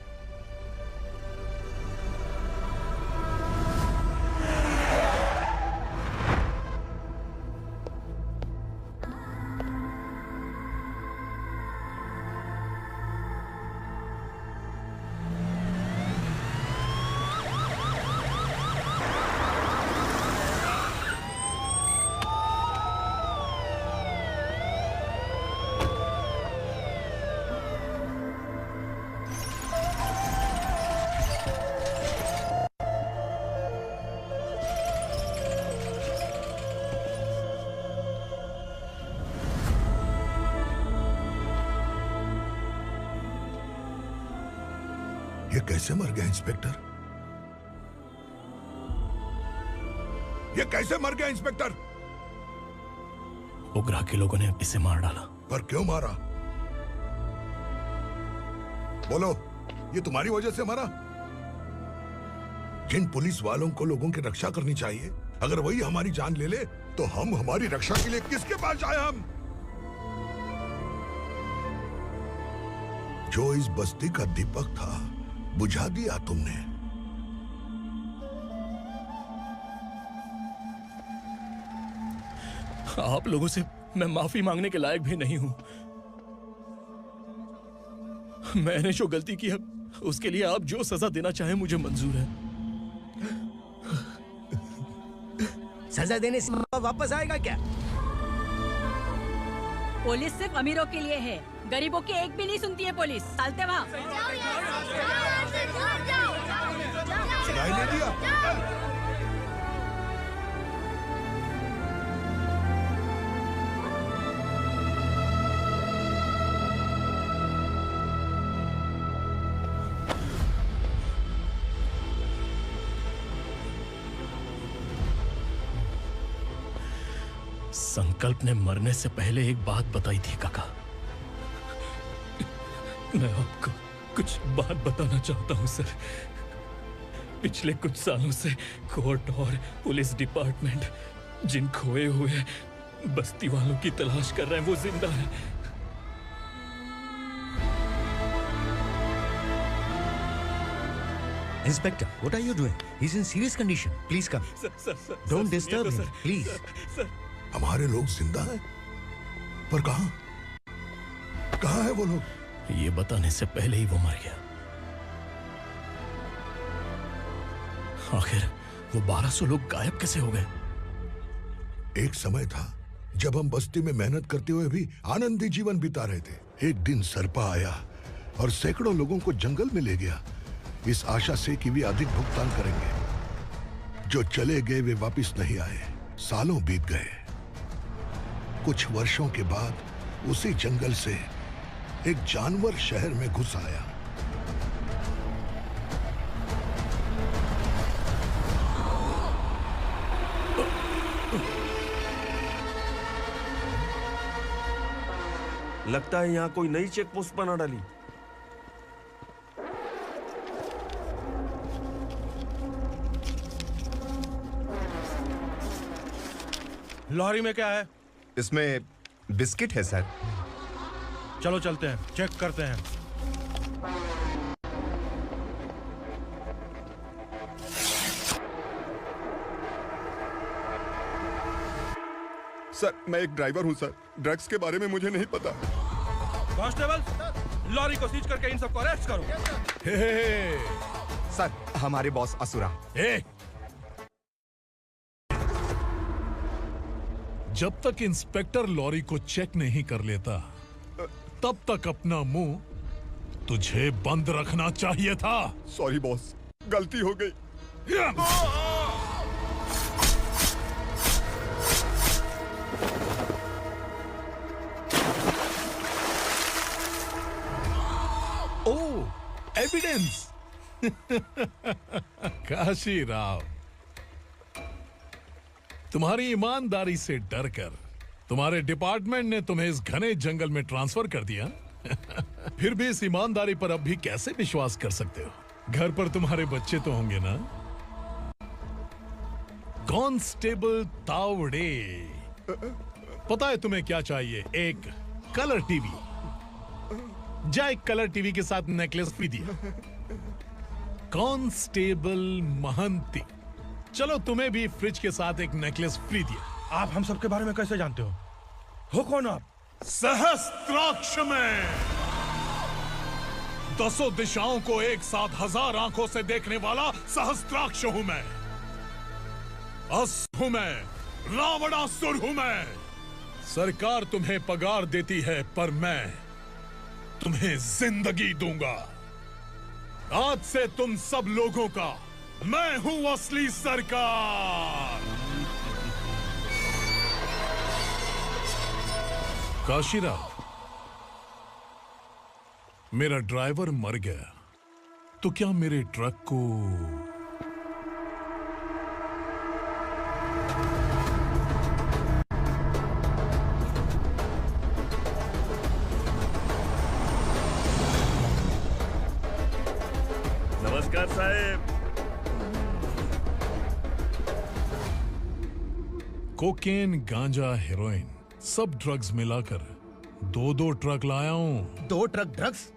ये कैसे मर गया इंस्पेक्टर? ये कैसे मर गया इंस्पेक्टर? उग्रा के लोगों ने इसे मार डाला। पर क्यों मारा? बोलो, ये तुम्हारी वजह से मरा? जिन पुलिस वालों को लोगों की रक्षा करनी चाहिए, अगर वही हमारी जान ले ले तो हम हमारी रक्षा के लिए किसके पास जाए? हम जो इस बस्ती का दीपक था बुझा दिया तुमने। आप लोगों से मैं माफी मांगने के लायक भी नहीं हूं। मैंने जो गलती की है उसके लिए आप जो सजा देना चाहें मुझे मंजूर है। सजा देने से वापस आएगा क्या? पुलिस सिर्फ अमीरों के लिए है, गरीबों की एक भी नहीं सुनती है पुलिस। चलते वहाँ। सुनाई नहीं दिया? संकल्प ने मरने से पहले एक बात बताई थी काका। मैं आपको कुछ बात बताना चाहता हूं सर। पिछले कुछ सालों से कोर्ट और पुलिस डिपार्टमेंट जिन खोए हुए बस्ती वालों की तलाश कर रहे हैं वो जिंदा है। Inspector, what are you doing? He's in serious condition. Please come. Sir, Don't disturb him, please. Sir, हमारे लोग जिंदा हैं? पर कहां? कहां है वो लोग? ये बताने से पहले ही वो मर गया। आखिर वो 1200 लोग गायब कैसे हो गए? एक समय था जब हम बस्ती में मेहनत करते हुए भी आनंदी जीवन बिता रहे थे। एक दिन सरपा आया और सैकड़ों लोगों को जंगल में ले गया, इस आशा से कि वे अधिक भुगतान करेंगे। जो चले गए वे वापस नहीं आए। सालों बीत गए। कुछ वर्षों के बाद उसी जंगल से एक जानवर शहर में घुस आया। लगता है यहाँ कोई नई चेक पोस्ट बना डाली। लॉरी में क्या है? इसमें बिस्किट है सर। चलो चलते हैं, चेक करते हैं। सर, मैं एक ड्राइवर हूं सर। ड्रग्स के बारे में मुझे नहीं पता। कांस्टेबल, लॉरी को सीज करके इन सबको अरेस्ट करो। सर, हमारे बॉस असुरा। जब तक इंस्पेक्टर लॉरी को चेक नहीं कर लेता तब तक अपना मुंह तुझे बंद रखना चाहिए था। सॉरी बॉस, गलती हो गई। एविडेंस। काशी राव, तुम्हारी ईमानदारी से डरकर तुम्हारे डिपार्टमेंट ने तुम्हें इस घने जंगल में ट्रांसफर कर दिया। फिर भी इस ईमानदारी पर अब भी कैसे विश्वास कर सकते हो? घर पर तुम्हारे बच्चे तो होंगे ना? कांस्टेबल तावड़े, पता है तुम्हें क्या चाहिए? एक कलर टीवी। जा एक कलर टीवी के साथ नेकलेस भी दिया। कांस्टेबल महंती, चलो तुम्हें भी फ्रिज के साथ एक नेकलेस फ्री दिया। आप हम सबके बारे में कैसे जानते हो कौन आप? सहस्त्राक्ष में 10 दिशाओं को एक साथ 1000 आंखों से देखने वाला सहस्त्राक्ष हूं मैं। हूं मैं, रावणासुर हूं मैं। सरकार तुम्हें पगार देती है पर मैं तुम्हें जिंदगी दूंगा। आज से तुम सब लोगों का मैं हूं असली सरकार। काशीराव, मेरा ड्राइवर मर गया तो क्या मेरे ट्रक को नमस्कार साहब। कोकेन, गांजा, हेरोइन सब ड्रग्स मिलाकर 2 ट्रक लाया हूं। 2 ट्रक ड्रग्स?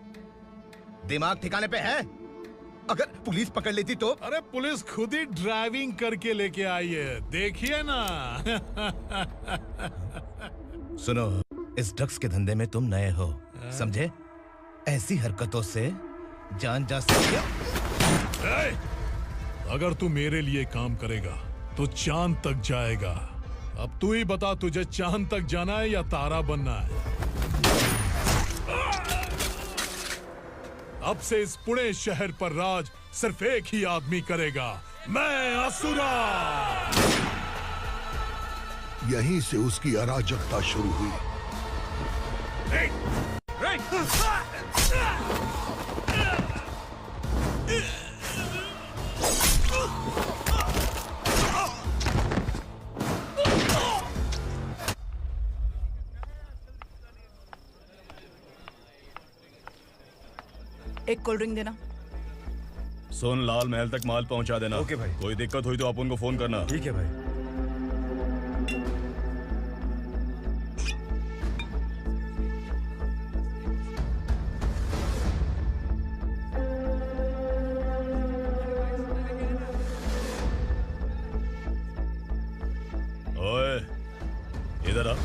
दिमाग ठिकाने पे है? अगर पुलिस पकड़ लेती तो? अरे पुलिस खुद ही ड्राइविंग करके लेके आई है, देखिए ना। सुनो, इस ड्रग्स के धंधे में तुम नए हो, समझे? ऐसी हरकतों से जान जा सकती है। अगर तू मेरे लिए काम करेगा तो चांद तक जाएगा। अब तू ही बता, तुझे चांद तक जाना है या तारा बनना है? अब से इस पुणे शहर पर राज सिर्फ एक ही आदमी करेगा, मैं असुरा। यहीं से उसकी अराजकता शुरू हुई। एक कोल्ड ड्रिंक देना। सोन लाल महल तक माल पहुंचा देना। ओके भाई। कोई दिक्कत हुई तो आप उनको फोन करना। ठीक है भाई। ओए, इधर आ।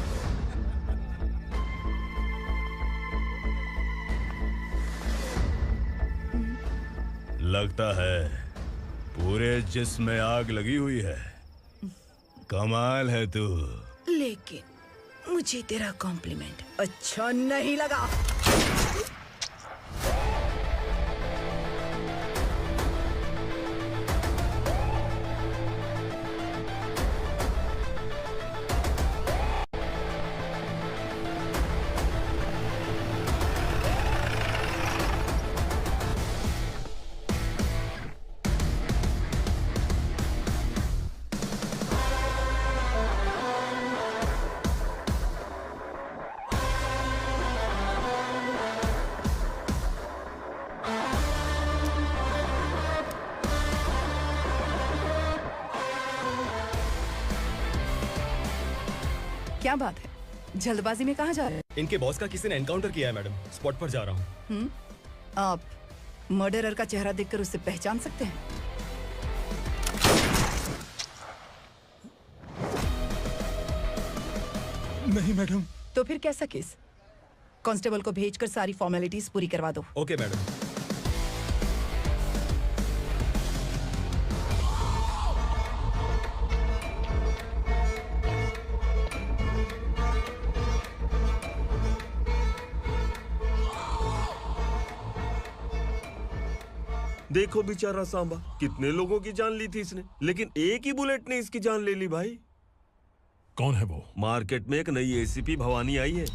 लगता है पूरे जिस्म में आग लगी हुई है। कमाल है तू। लेकिन मुझे तेरा कॉम्प्लीमेंट अच्छा नहीं लगा। क्या बात है, जल्दबाजी में कहाँ जा रहे हैं? इनके बॉस का किसी ने एनकाउंटर किया है मैडम, स्पॉट पर जा रहा हूँ। आप मर्डरर का चेहरा देखकर उसे पहचान सकते हैं? नहीं मैडम। तो फिर कैसा केस? कांस्टेबल को भेजकर सारी फॉर्मेलिटीज पूरी करवा दो। Okay madam. देखो बेचारा सांबा, कितने लोगों की जान ली थी इसने, लेकिन एक ही बुलेट ने इसकी जान ले ली भाई। कौन है वो? मार्केट में एक नई एसीपी भवानी आई है।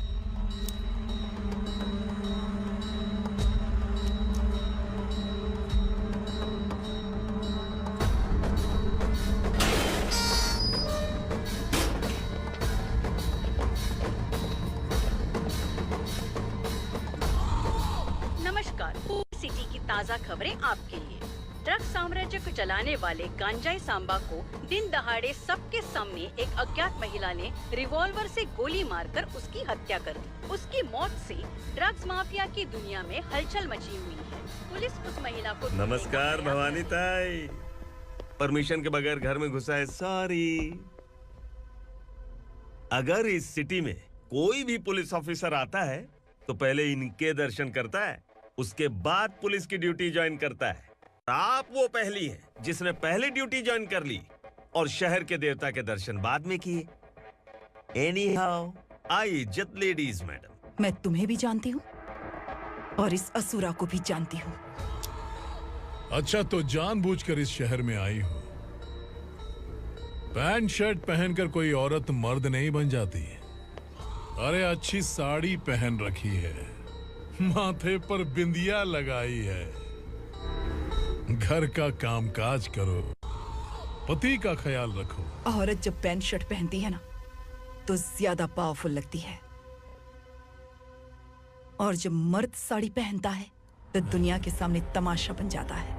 ताज़ा खबरें आपके लिए। ड्रग साम्राज्य को चलाने वाले गांजाई सांबा को दिन दहाड़े सबके सामने एक अज्ञात महिला ने रिवॉल्वर से गोली मारकर उसकी हत्या कर दी। उसकी मौत से ड्रग्स माफिया की दुनिया में हलचल मची हुई है। पुलिस उस महिला को नमस्कार भवानी ताई। परमिशन के बगैर घर में घुसा है, सॉरी। अगर इस सिटी में कोई भी पुलिस ऑफिसर आता है तो पहले इनके दर्शन करता है, उसके बाद पुलिस की ड्यूटी ज्वाइन करता है। आप वो पहली हैं जिसने पहले ड्यूटी ज्वाइन कर ली और शहर के देवता के दर्शन बाद में किए। एनीहाउ, आई इज्जत लेडीज मैडम। मैं तुम्हें भी जानती हूँ और इस असुरा को भी जानती हूँ। अच्छा, तो जानबूझकर इस शहर में आई हो। पैंट शर्ट पहनकर कोई औरत मर्द नहीं बन जाती। अरे अच्छी साड़ी पहन रखी है, माथे पर बिंदिया लगाई है, घर का कामकाज करो, पति का ख्याल रखो। औरत जब पैंट शर्ट पहनती है ना तो ज्यादा पावरफुल लगती है, और जब मर्द साड़ी पहनता है तो दुनिया के सामने तमाशा बन जाता है।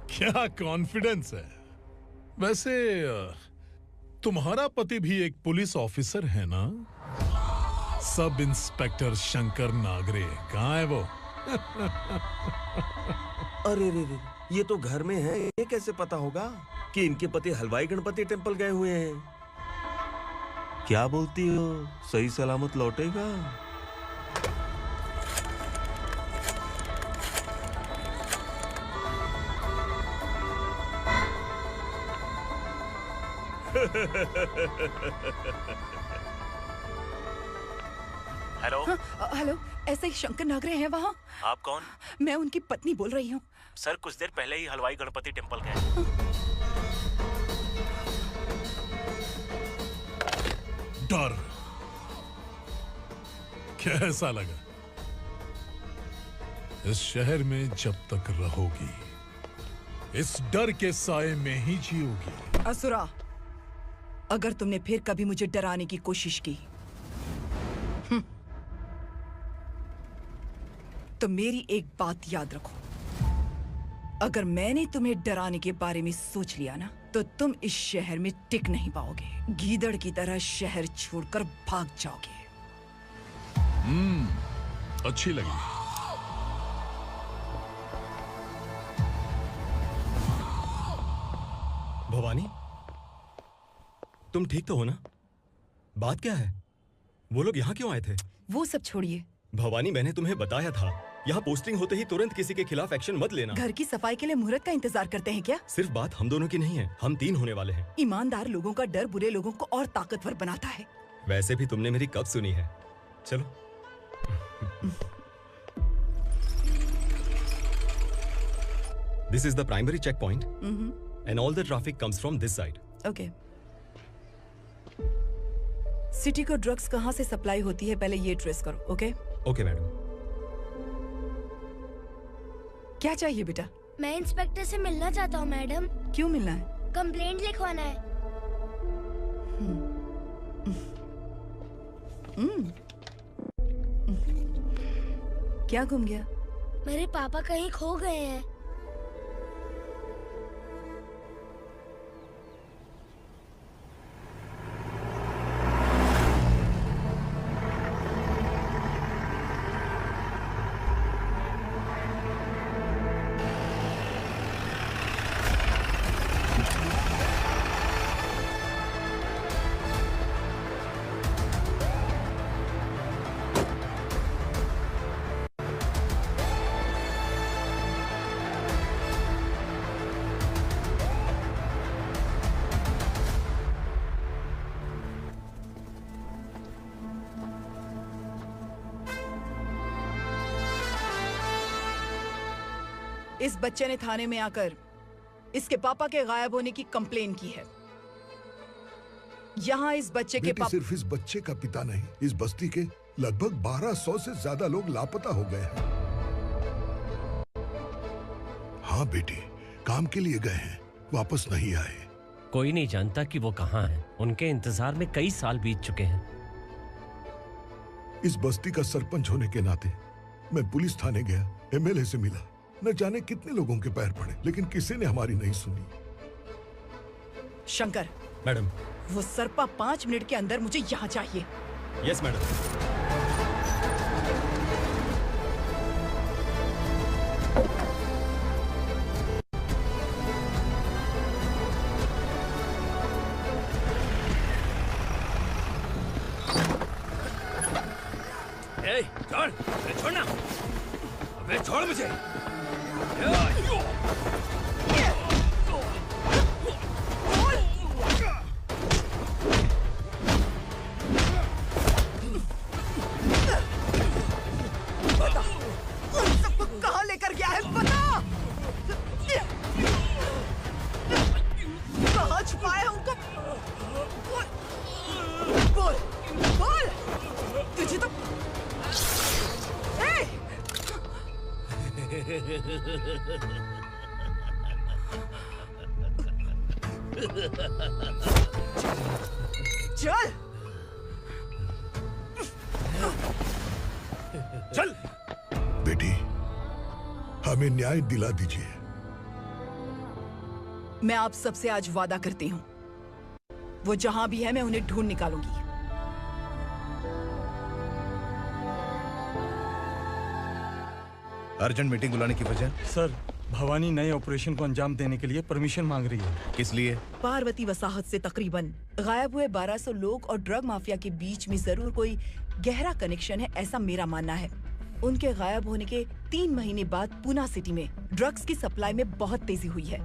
क्या कॉन्फिडेंस है। वैसे तुम्हारा पति भी एक पुलिस ऑफिसर है ना? सब इंस्पेक्टर शंकर नागरे कहाँ है वो? अरे रे रे, ये तो घर में है। ये कैसे पता होगा कि इनके पति हलवाई गणपति टेम्पल गए हुए हैं? क्या बोलती हो, सही सलामत लौटेगा? हेलो। हेलो, ऐसे ही शंकर नागरे हैं वहाँ? आप कौन? मैं उनकी पत्नी बोल रही हूँ। सर कुछ देर पहले ही हलवाई गणपति टेम्पल गए। डर कैसा लगा? इस शहर में जब तक रहोगी इस डर के साए में ही जियोगी। असुरा, अगर तुमने फिर कभी मुझे डराने की कोशिश की तो मेरी एक बात याद रखो, अगर मैंने तुम्हें डराने के बारे में सोच लिया ना तो तुम इस शहर में टिक नहीं पाओगे। गीदड़ की तरह शहर छोड़कर भाग जाओगे। अच्छी लगी। भवानी, तुम ठीक तो हो ना? बात क्या है? वो लोग यहाँ क्यों आए थे? वो सब छोड़िए। भवानी, मैंने तुम्हें बताया था यहाँ पोस्टिंग होते ही तुरंत किसी के खिलाफ एक्शन मत लेना। घर की सफाई के लिए मुहूर्त का इंतजार करते हैं क्या? सिर्फ बात हम दोनों की नहीं है, हम 3 होने वाले हैं। ईमानदार लोगों का डर बुरे लोगों को और ताकतवर बनाता है। वैसे भी तुमने मेरी कब सुनी है? चलो। This is the primary checkpoint, and all the traffic comes from this side. Okay. City को ड्रग्स कहाँ से सप्लाई होती है पहले ये ट्रेस करो, ओके? Okay madam. क्या चाहिए बेटा? मैं इंस्पेक्टर से मिलना चाहता हूँ मैडम। क्यों मिलना है? कंप्लेंट लिखवाना है। क्या गुम गया? मेरे पापा कहीं खो गए हैं। इस बच्चे ने थाने में आकर इसके पापा के गायब होने की कंप्लेन की है। यहाँ इस बच्चे के पापा सिर्फ इस बच्चे का पिता नहीं, इस बस्ती के लगभग 1200 से ज्यादा लोग लापता हो गए हैं। हाँ बेटी, काम के लिए गए हैं, वापस नहीं आए। कोई नहीं जानता कि वो कहाँ हैं। उनके इंतजार में कई साल बीत चुके हैं। इस बस्ती का सरपंच होने के नाते मैं पुलिस थाने गया, एमएलए से मिला, न जाने कितने लोगों के पैर पड़े, लेकिन किसी ने हमारी नहीं सुनी। शंकर, मैडम। वो सरपा 5 मिनट के अंदर मुझे यहाँ चाहिए। Yes madam. छोड़, छोड़ना, अबे छोड़ मुझे। बता, उन सबको कहाँ लेकर गया है, बता। कहाँ छुपाया है उनको? बोल, बोल, तुझे तो चल चल बेटी, हमें न्याय दिला दीजिए। मैं आप सबसे आज वादा करती हूँ, वो जहां भी है मैं उन्हें ढूंढ निकालूंगी। अर्जेंट मीटिंग बुलाने की वजह? सर, भवानी नए ऑपरेशन को अंजाम देने के लिए परमिशन मांग रही है। किस लिए? पार्वती वसाहत से तकरीबन गायब हुए 1200 लोग और ड्रग माफिया के बीच में जरूर कोई गहरा कनेक्शन है, ऐसा मेरा मानना है। उनके गायब होने के 3 महीने बाद पूना सिटी में ड्रग्स की सप्लाई में बहुत तेजी हुई है।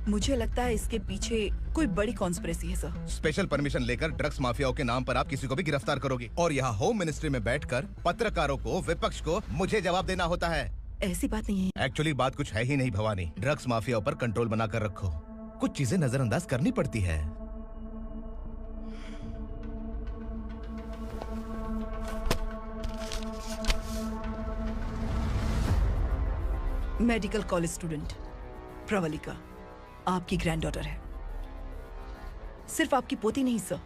मुझे लगता है इसके पीछे कोई बड़ी कॉन्स्पिरेसी है सर। स्पेशल परमिशन लेकर ड्रग्स माफियाओं के नाम पर आप किसी को भी गिरफ्तार करोगे और यहाँ होम मिनिस्ट्री में बैठकर पत्रकारों को, विपक्ष को मुझे जवाब देना होता है। ऐसी बात नहीं है। एक्चुअली बात कुछ है ही नहीं भवानी। ड्रग्स माफियाओं पर कंट्रोल बनाकर रखो, कुछ चीजें नजरअंदाज करनी पड़ती है। मेडिकल कॉलेज स्टूडेंट प्रवलिका आपकी ग्रैंडडॉटर है। सिर्फ आपकी पोती नहीं सर,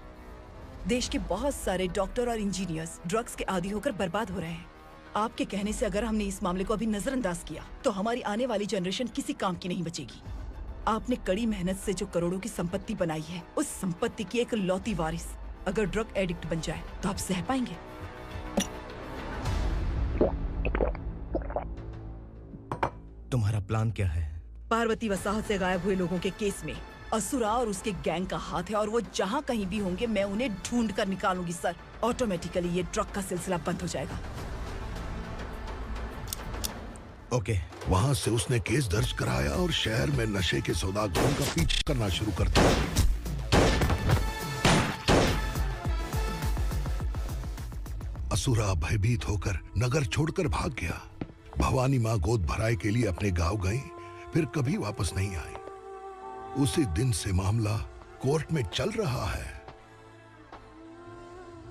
देश के बहुत सारे डॉक्टर और इंजीनियर्स ड्रग्स के आदी होकर बर्बाद हो रहे हैं। आपके कहने से अगर हमने इस मामले को अभी नजरअंदाज किया तो हमारी आने वाली जनरेशन किसी काम की नहीं बचेगी। आपने कड़ी मेहनत से जो करोड़ों की संपत्ति बनाई है, उस संपत्ति की एक लौती वारिस अगर ड्रग एडिक्ट बन जाए तो आप सह पाएंगे? तुम्हारा प्लान क्या है? पार्वती वसाहत से गायब हुए लोगों के केस में असुरा और उसके गैंग का हाथ है और वो जहाँ कहीं भी होंगे मैं उन्हें ढूंढ कर निकालूंगी सर। ऑटोमेटिकली ये ड्रग का सिलसिला बंद हो जाएगा। ओके। वहाँ से उसने केस दर्ज कराया और शहर में नशे के सौदागरों का पीछा करना शुरू कर दिया। असुरा भयभीत होकर नगर छोड़कर भाग गया। भवानी माँ गोद भराई के लिए अपने गांव गई, फिर कभी वापस नहीं आई। उसी दिन से मामला कोर्ट में चल रहा है।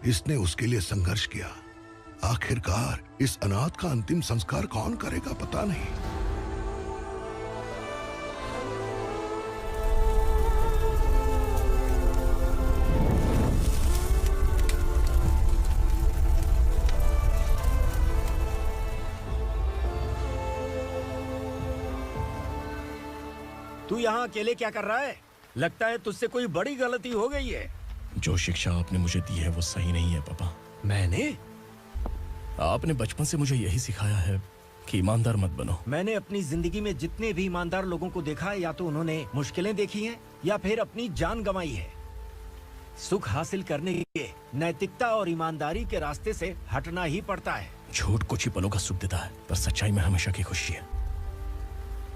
इसने उसके लिए संघर्ष किया। आखिरकार इस अनाथ का अंतिम संस्कार कौन करेगा पता नहीं। तू यहाँ अकेले क्या कर रहा है? लगता है तुझसे कोई बड़ी गलती हो गई है। जो शिक्षा आपने मुझे दी है वो सही नहीं है पापा। मैंने? आपने बचपन से मुझे यही सिखाया है कि ईमानदार मत बनो। मैंने अपनी जिंदगी में जितने भी ईमानदार लोगों को देखा है, या तो उन्होंने मुश्किलें देखी हैं या फिर अपनी जान गंवाई है। सुख हासिल करने के लिए नैतिकता और ईमानदारी के रास्ते से हटना ही पड़ता है। झूठ कुछ ही पलों का सुख देता है, पर सच्चाई में हमेशा की खुशी है।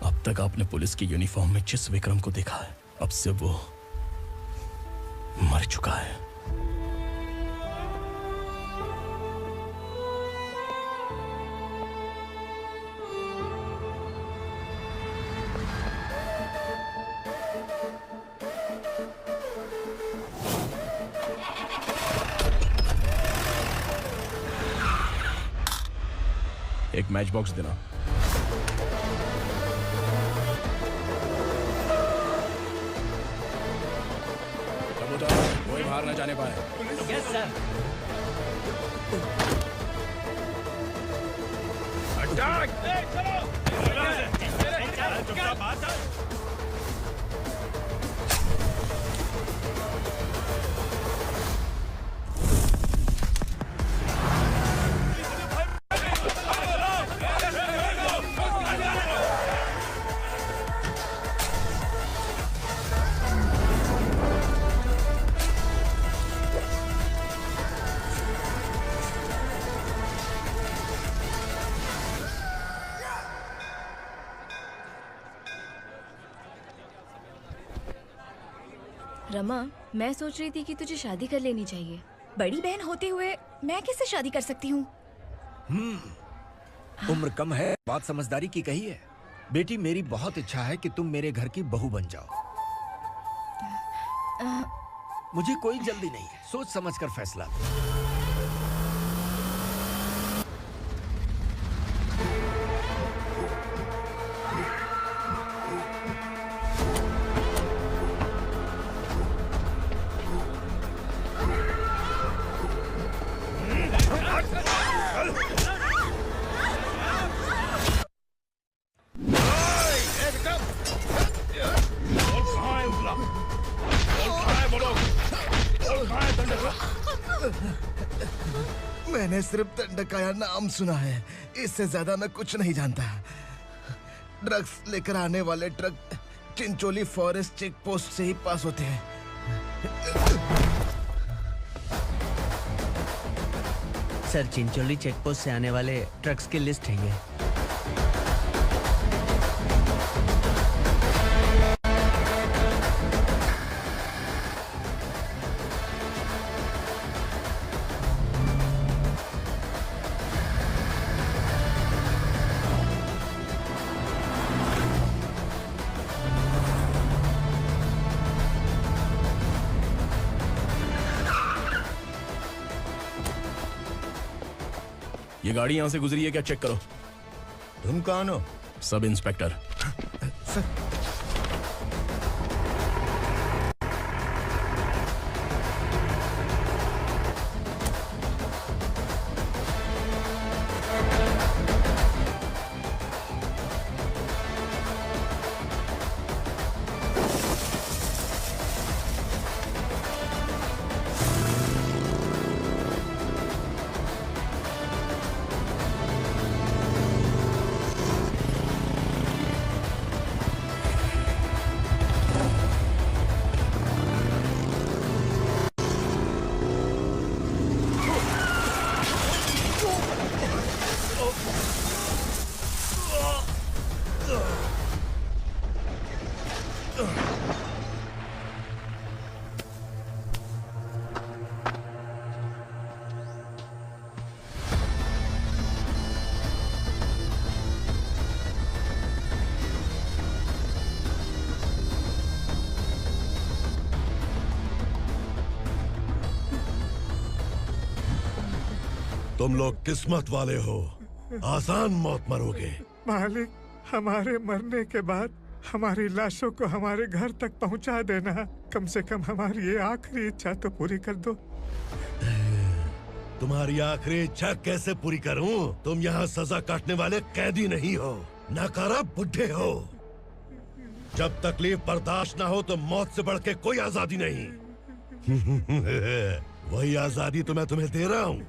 अब तक आपने पुलिस की यूनिफॉर्म में जिस विक्रम को देखा है, अब से वो मर चुका है। एक मैच बॉक्स देना। कबूतर, कोई बाहर न जाने पाए। Yes sir. रमा, मैं सोच रही थी कि तुझे शादी कर लेनी चाहिए। बड़ी बहन होते हुए मैं कैसे शादी कर सकती हूँ? उम्र कम है, बात समझदारी की कही है। बेटी, मेरी बहुत इच्छा है कि तुम मेरे घर की बहू बन जाओ। मुझे कोई जल्दी नहीं है, सोच समझ कर फैसला। मैंने सिर्फ दंडकाया नाम सुना है, इससे ज्यादा मैं कुछ नहीं जानता। ड्रग्स लेकर आने वाले truck Chincholi forest check post से ही पास होते हैं। सर, चिंचोली चेक पोस्ट से आने वाले ट्रक्स की लिस्ट है ये। ये गाड़ी यहाँ से गुजरी है क्या, चेक करो। तुम कौन हो? Sub inspector. तुम लोग किस्मत वाले हो, आसान मौत मरोगे। मालिक, हमारे मरने के बाद हमारी लाशों को हमारे घर तक पहुंचा देना। कम से कम हमारी ये आखिरी इच्छा तो पूरी कर दो। तुम्हारी आखिरी इच्छा कैसे पूरी करूं? तुम यहाँ सजा काटने वाले कैदी नहीं हो, नकारा बुढ़े हो। जब तकलीफ बर्दाश्त ना हो तो मौत से बढ़ के कोई आजादी नहीं। वही आजादी तो मैं तुम्हें दे रहा हूँ।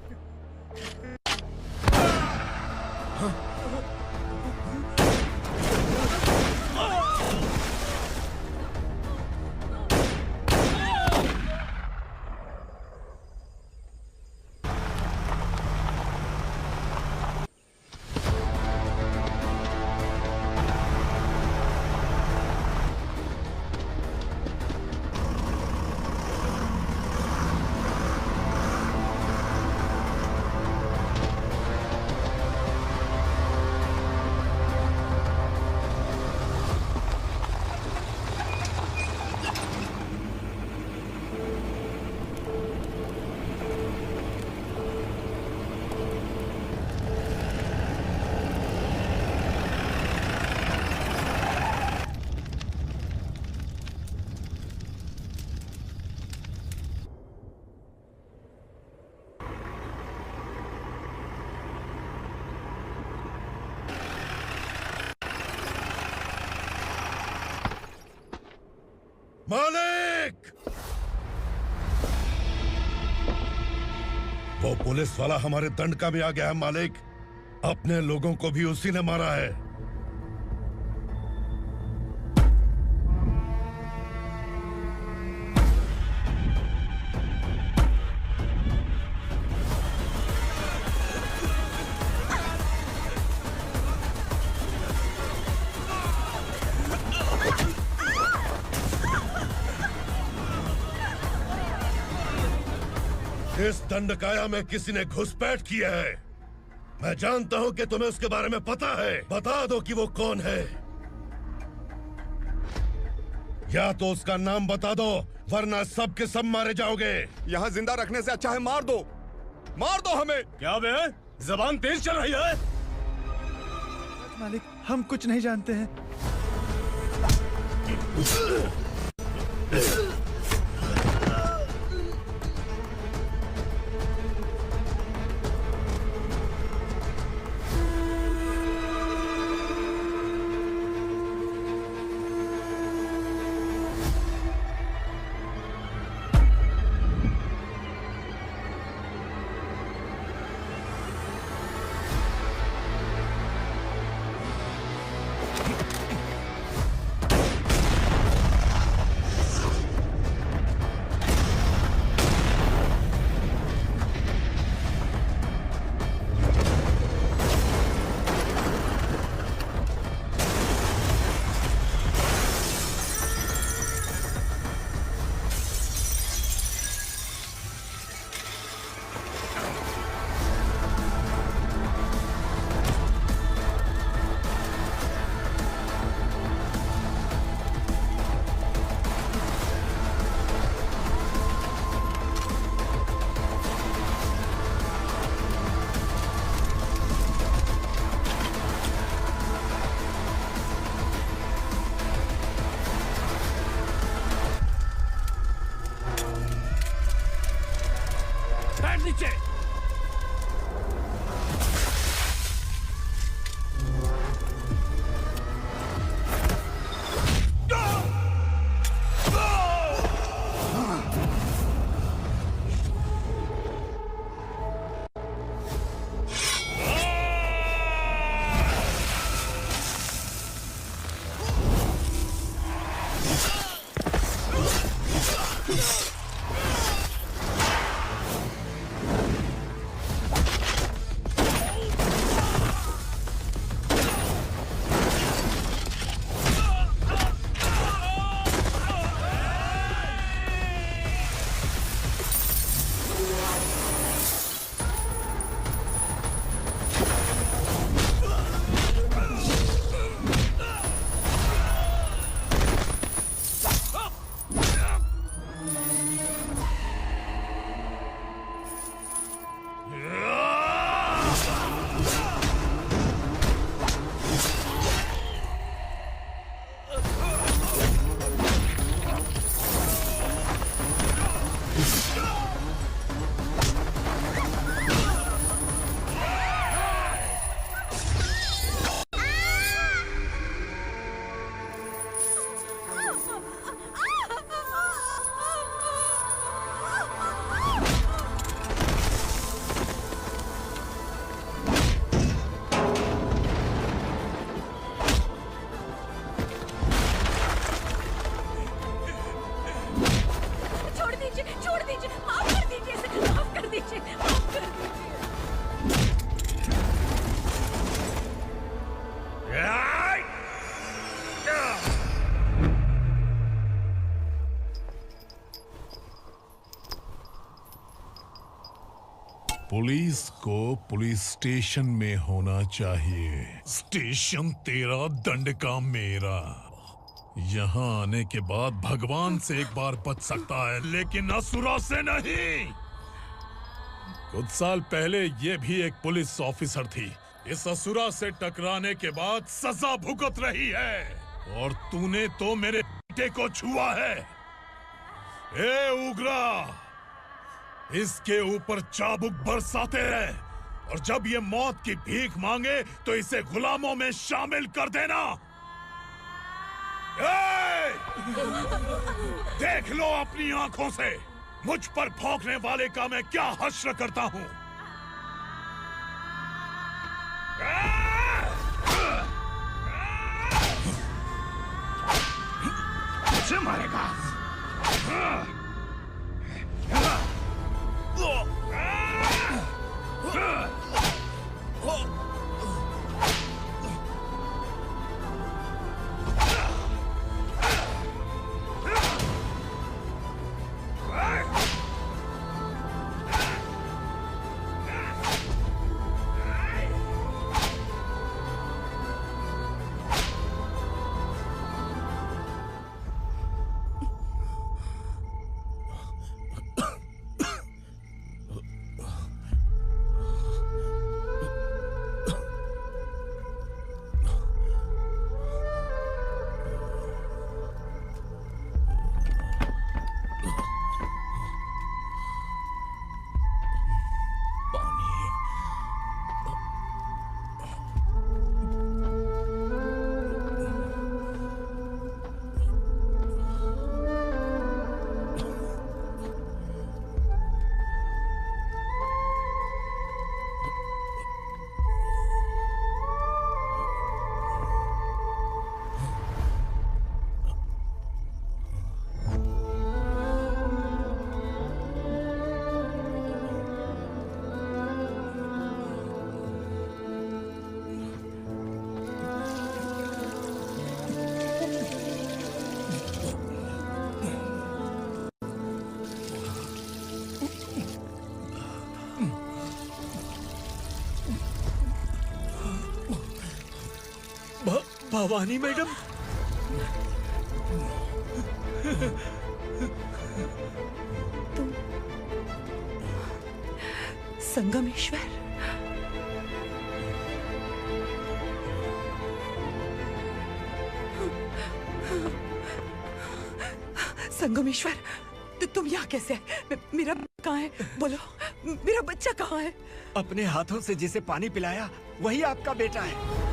मालिक! वो पुलिस वाला हमारे दंड का भी आ गया है मालिक। अपने लोगों को भी उसी ने मारा है। इस दंडकाया में किसी ने घुसपैठ किया है। मैं जानता हूं कि तुम्हें उसके बारे में पता है। बता दो कि वो कौन है, या तो उसका नाम बता दो, वरना सब के सब मारे जाओगे। यहाँ जिंदा रखने से अच्छा है मार दो हमें। क्या बे, जबान तेज चल रही है? मालिक, हम कुछ नहीं जानते हैं। नीचे। पुलिस को पुलिस स्टेशन में होना चाहिए। स्टेशन तेरा, दंड का मेरा। यहाँ आने के बाद भगवान से एक बार बच सकता है, लेकिन असुरा से नहीं। कुछ साल पहले ये भी एक पुलिस ऑफिसर थी। इस असुरा से टकराने के बाद सजा भुगत रही है, और तूने तो मेरे बेटे को छुआ है। ए उग्रा, इसके ऊपर चाबुक बरसाते हैं, और जब ये मौत की भीख मांगे तो इसे गुलामों में शामिल कर देना। देख लो अपनी आंखों से मुझ पर भौंकने वाले का मैं क्या हश्र करता हूँ। मुझे मारेगा। भवानी मैडम, तुम संगमेश्वर? संगमेश्वर, तुम यहाँ कैसे है? मेरा कहाँ है? बोलो, मेरा बच्चा कहाँ है? अपने हाथों से जिसे पानी पिलाया वही आपका बेटा है।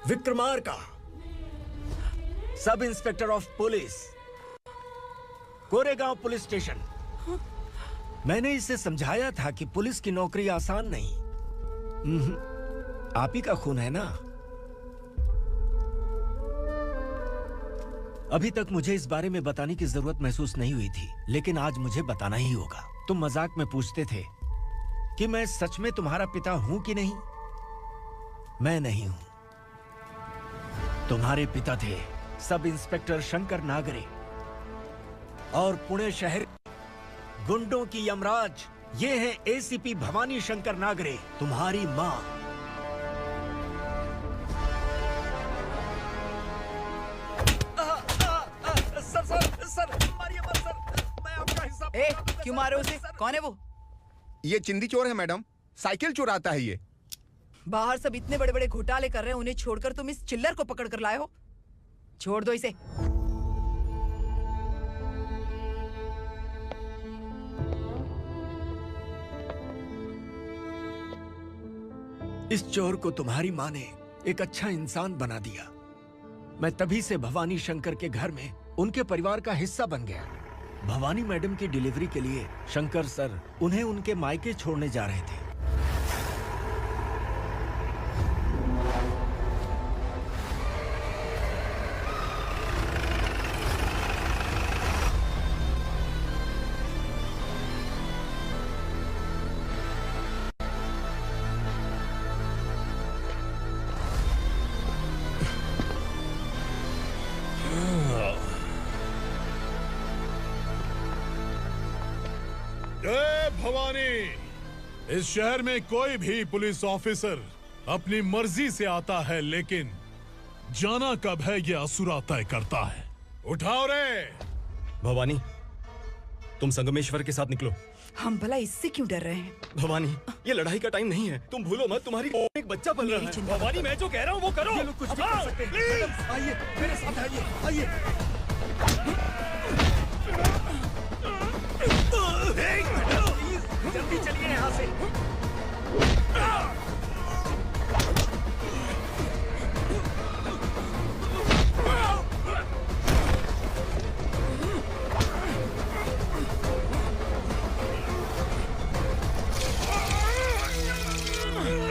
Vikramarka, sub inspector of police, Koregaon police station. मैंने इसे समझाया था कि पुलिस की नौकरी आसान नहीं। आप ही का खून है ना। अभी तक मुझे इस बारे में बताने की जरूरत महसूस नहीं हुई थी, लेकिन आज मुझे बताना ही होगा। तुम मजाक में पूछते थे कि मैं सच में तुम्हारा पिता हूं कि नहीं। मैं नहीं हूं। तुम्हारे पिता थे सब इंस्पेक्टर शंकर नागरे, और पुणे शहर गुंडों की यमराज ये है एसीपी भवानी शंकर नागरे, तुम्हारी मां। सर, मारिए मत सर, मैं आपका हिस्सा। क्यों मारे उसे? कौन है वो? ये चिंदी चोर है मैडम, साइकिल चुराता है ये। बाहर सब इतने बड़े बड़े घोटाले कर रहे हैं, उन्हें छोड़कर तुम इस चिल्लर को पकड़ कर लाए हो। छोड़ दो इसे। इस चोर को तुम्हारी माँ ने एक अच्छा इंसान बना दिया। मैं तभी से भवानी शंकर के घर में उनके परिवार का हिस्सा बन गया। भवानी मैडम की डिलीवरी के लिए शंकर सर उन्हें उनके मायके छोड़ने जा रहे थे। भवानी, इस शहर में कोई भी पुलिस ऑफिसर अपनी मर्जी से आता है, लेकिन जाना कब है ये असुरा तय करता है। उठाओ रे। भवानी, तुम संगमेश्वर के साथ निकलो। हम भला इससे क्यों डर रहे हैं? भवानी, ये लड़ाई का टाइम नहीं है। तुम भूलो मत, तुम्हारी एक बच्चा पल रहा है। भवानी, मैं जो कह रहा हूँ वो करो। ये लोग कुछ भी कर सकते हैं। मैडम, आइए मेरे साथ, आइए। जल्दी चलिए यहाँ से।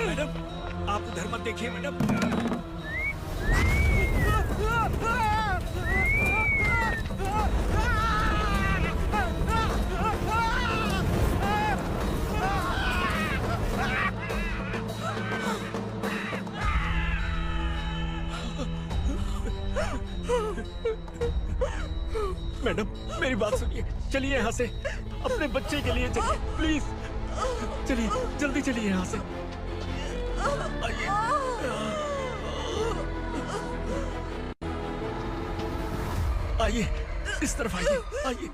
मैडम, आप उधर मत देखिए मैडम। मैडम, मेरी बात सुनिए, चलिए यहाँ से। अपने बच्चे के लिए चलिए, प्लीज। चलिए, जल्दी चलिए यहाँ से। आइए, इस तरफ आइए।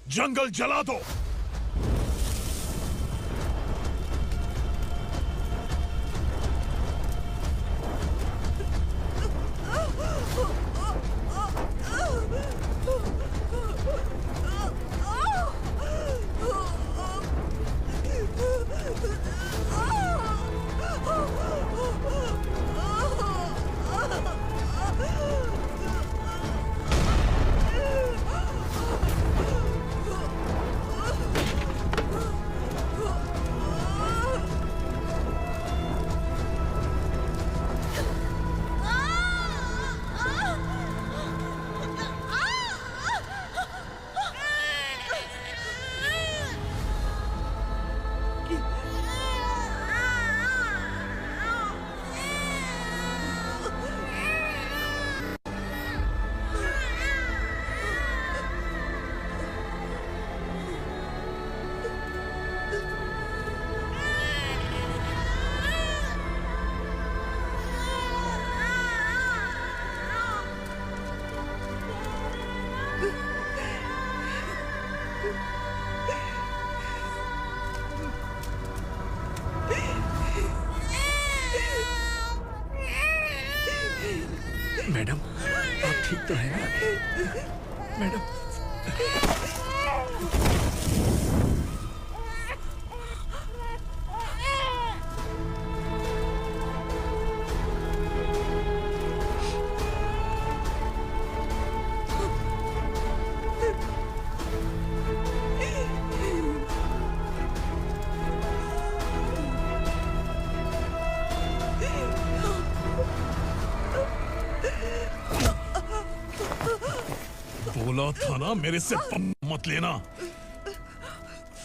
जंगल जला दो। मैडम, आप ठीक तो हैं? मैडम, बोला था ना मेरे से मत लेना।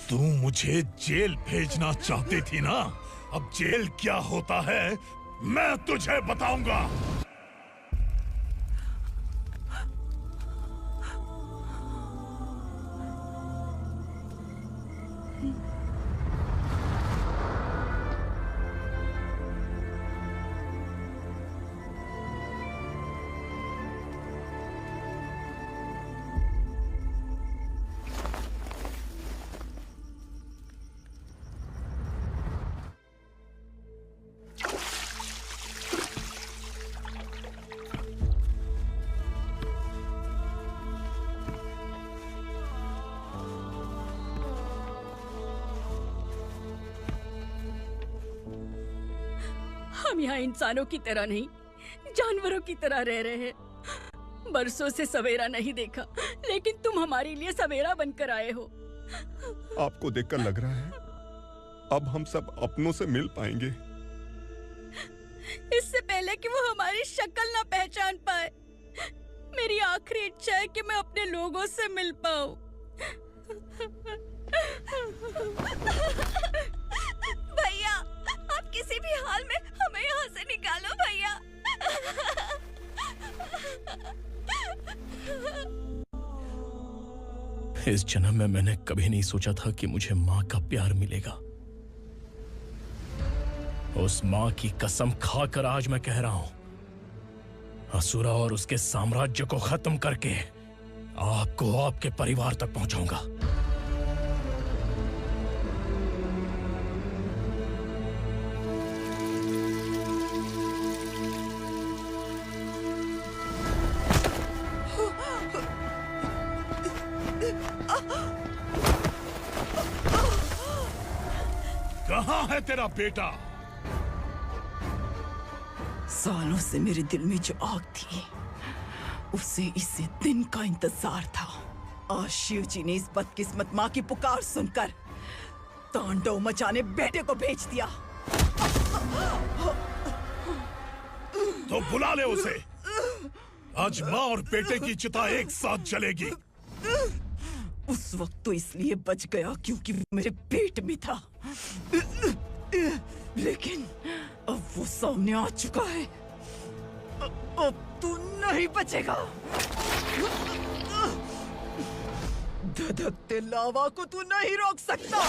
तू मुझे जेल भेजना चाहती थी ना, अब जेल क्या होता है मैं तुझे बताऊंगा। हम यहाँ इंसानों की तरह नहीं, जानवरों की तरह रह रहे हैं। बरसों से सवेरा नहीं देखा, लेकिन तुम हमारे लिए सवेरा बनकर आए हो। आपको देखकर लग रहा है अब हम सब अपनों से मिल पाएंगे। इससे पहले कि वो हमारी शक्ल ना पहचान पाए, मेरी आखिरी इच्छा है कि मैं अपने लोगों से मिल पाऊं। भैया, आप किसी भी हाल में हमें यहाँ से निकालो भैया। इस जन्म में मैंने कभी नहीं सोचा था कि मुझे माँ का प्यार मिलेगा। उस माँ की कसम खाकर आज मैं कह रहा हूं, असुरा और उसके साम्राज्य को खत्म करके आपको आपके परिवार तक पहुंचाऊंगा। कहाँ है तेरा बेटा? सालों से मेरे दिल में जो आग थी, उसे इसी दिन का इंतजार था। आज शिव जी ने इस बदकिस्मत माँ की पुकार सुनकर तांडव मचाने बेटे को भेज दिया। तो बुला ले उसे। आज माँ और बेटे की चिता एक साथ जलेगी। उस वक्त तो इसलिए बच गया क्योंकि वो मेरे पेट में था, लेकिन अब वो सामने आ चुका है। अब तू नहीं बचेगा। धधकते लावा को तू नहीं रोक सकता।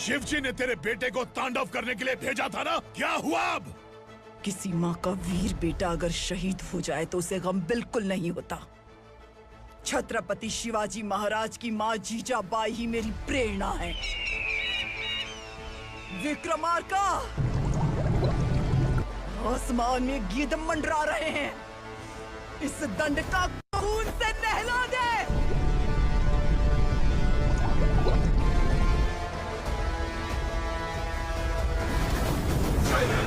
शिवजी ने तेरे बेटे को तांडव करने के लिए भेजा था ना, क्या हुआ अब? किसी माँ का वीर बेटा अगर शहीद हो जाए तो उसे गम बिल्कुल नहीं होता। छत्रपति शिवाजी महाराज की माँ जीजाबाई ही मेरी प्रेरणा है। विक्रमार्का, आसमान में गीद मंडरा रहे हैं, इस दंड का खून से नहला दे। जय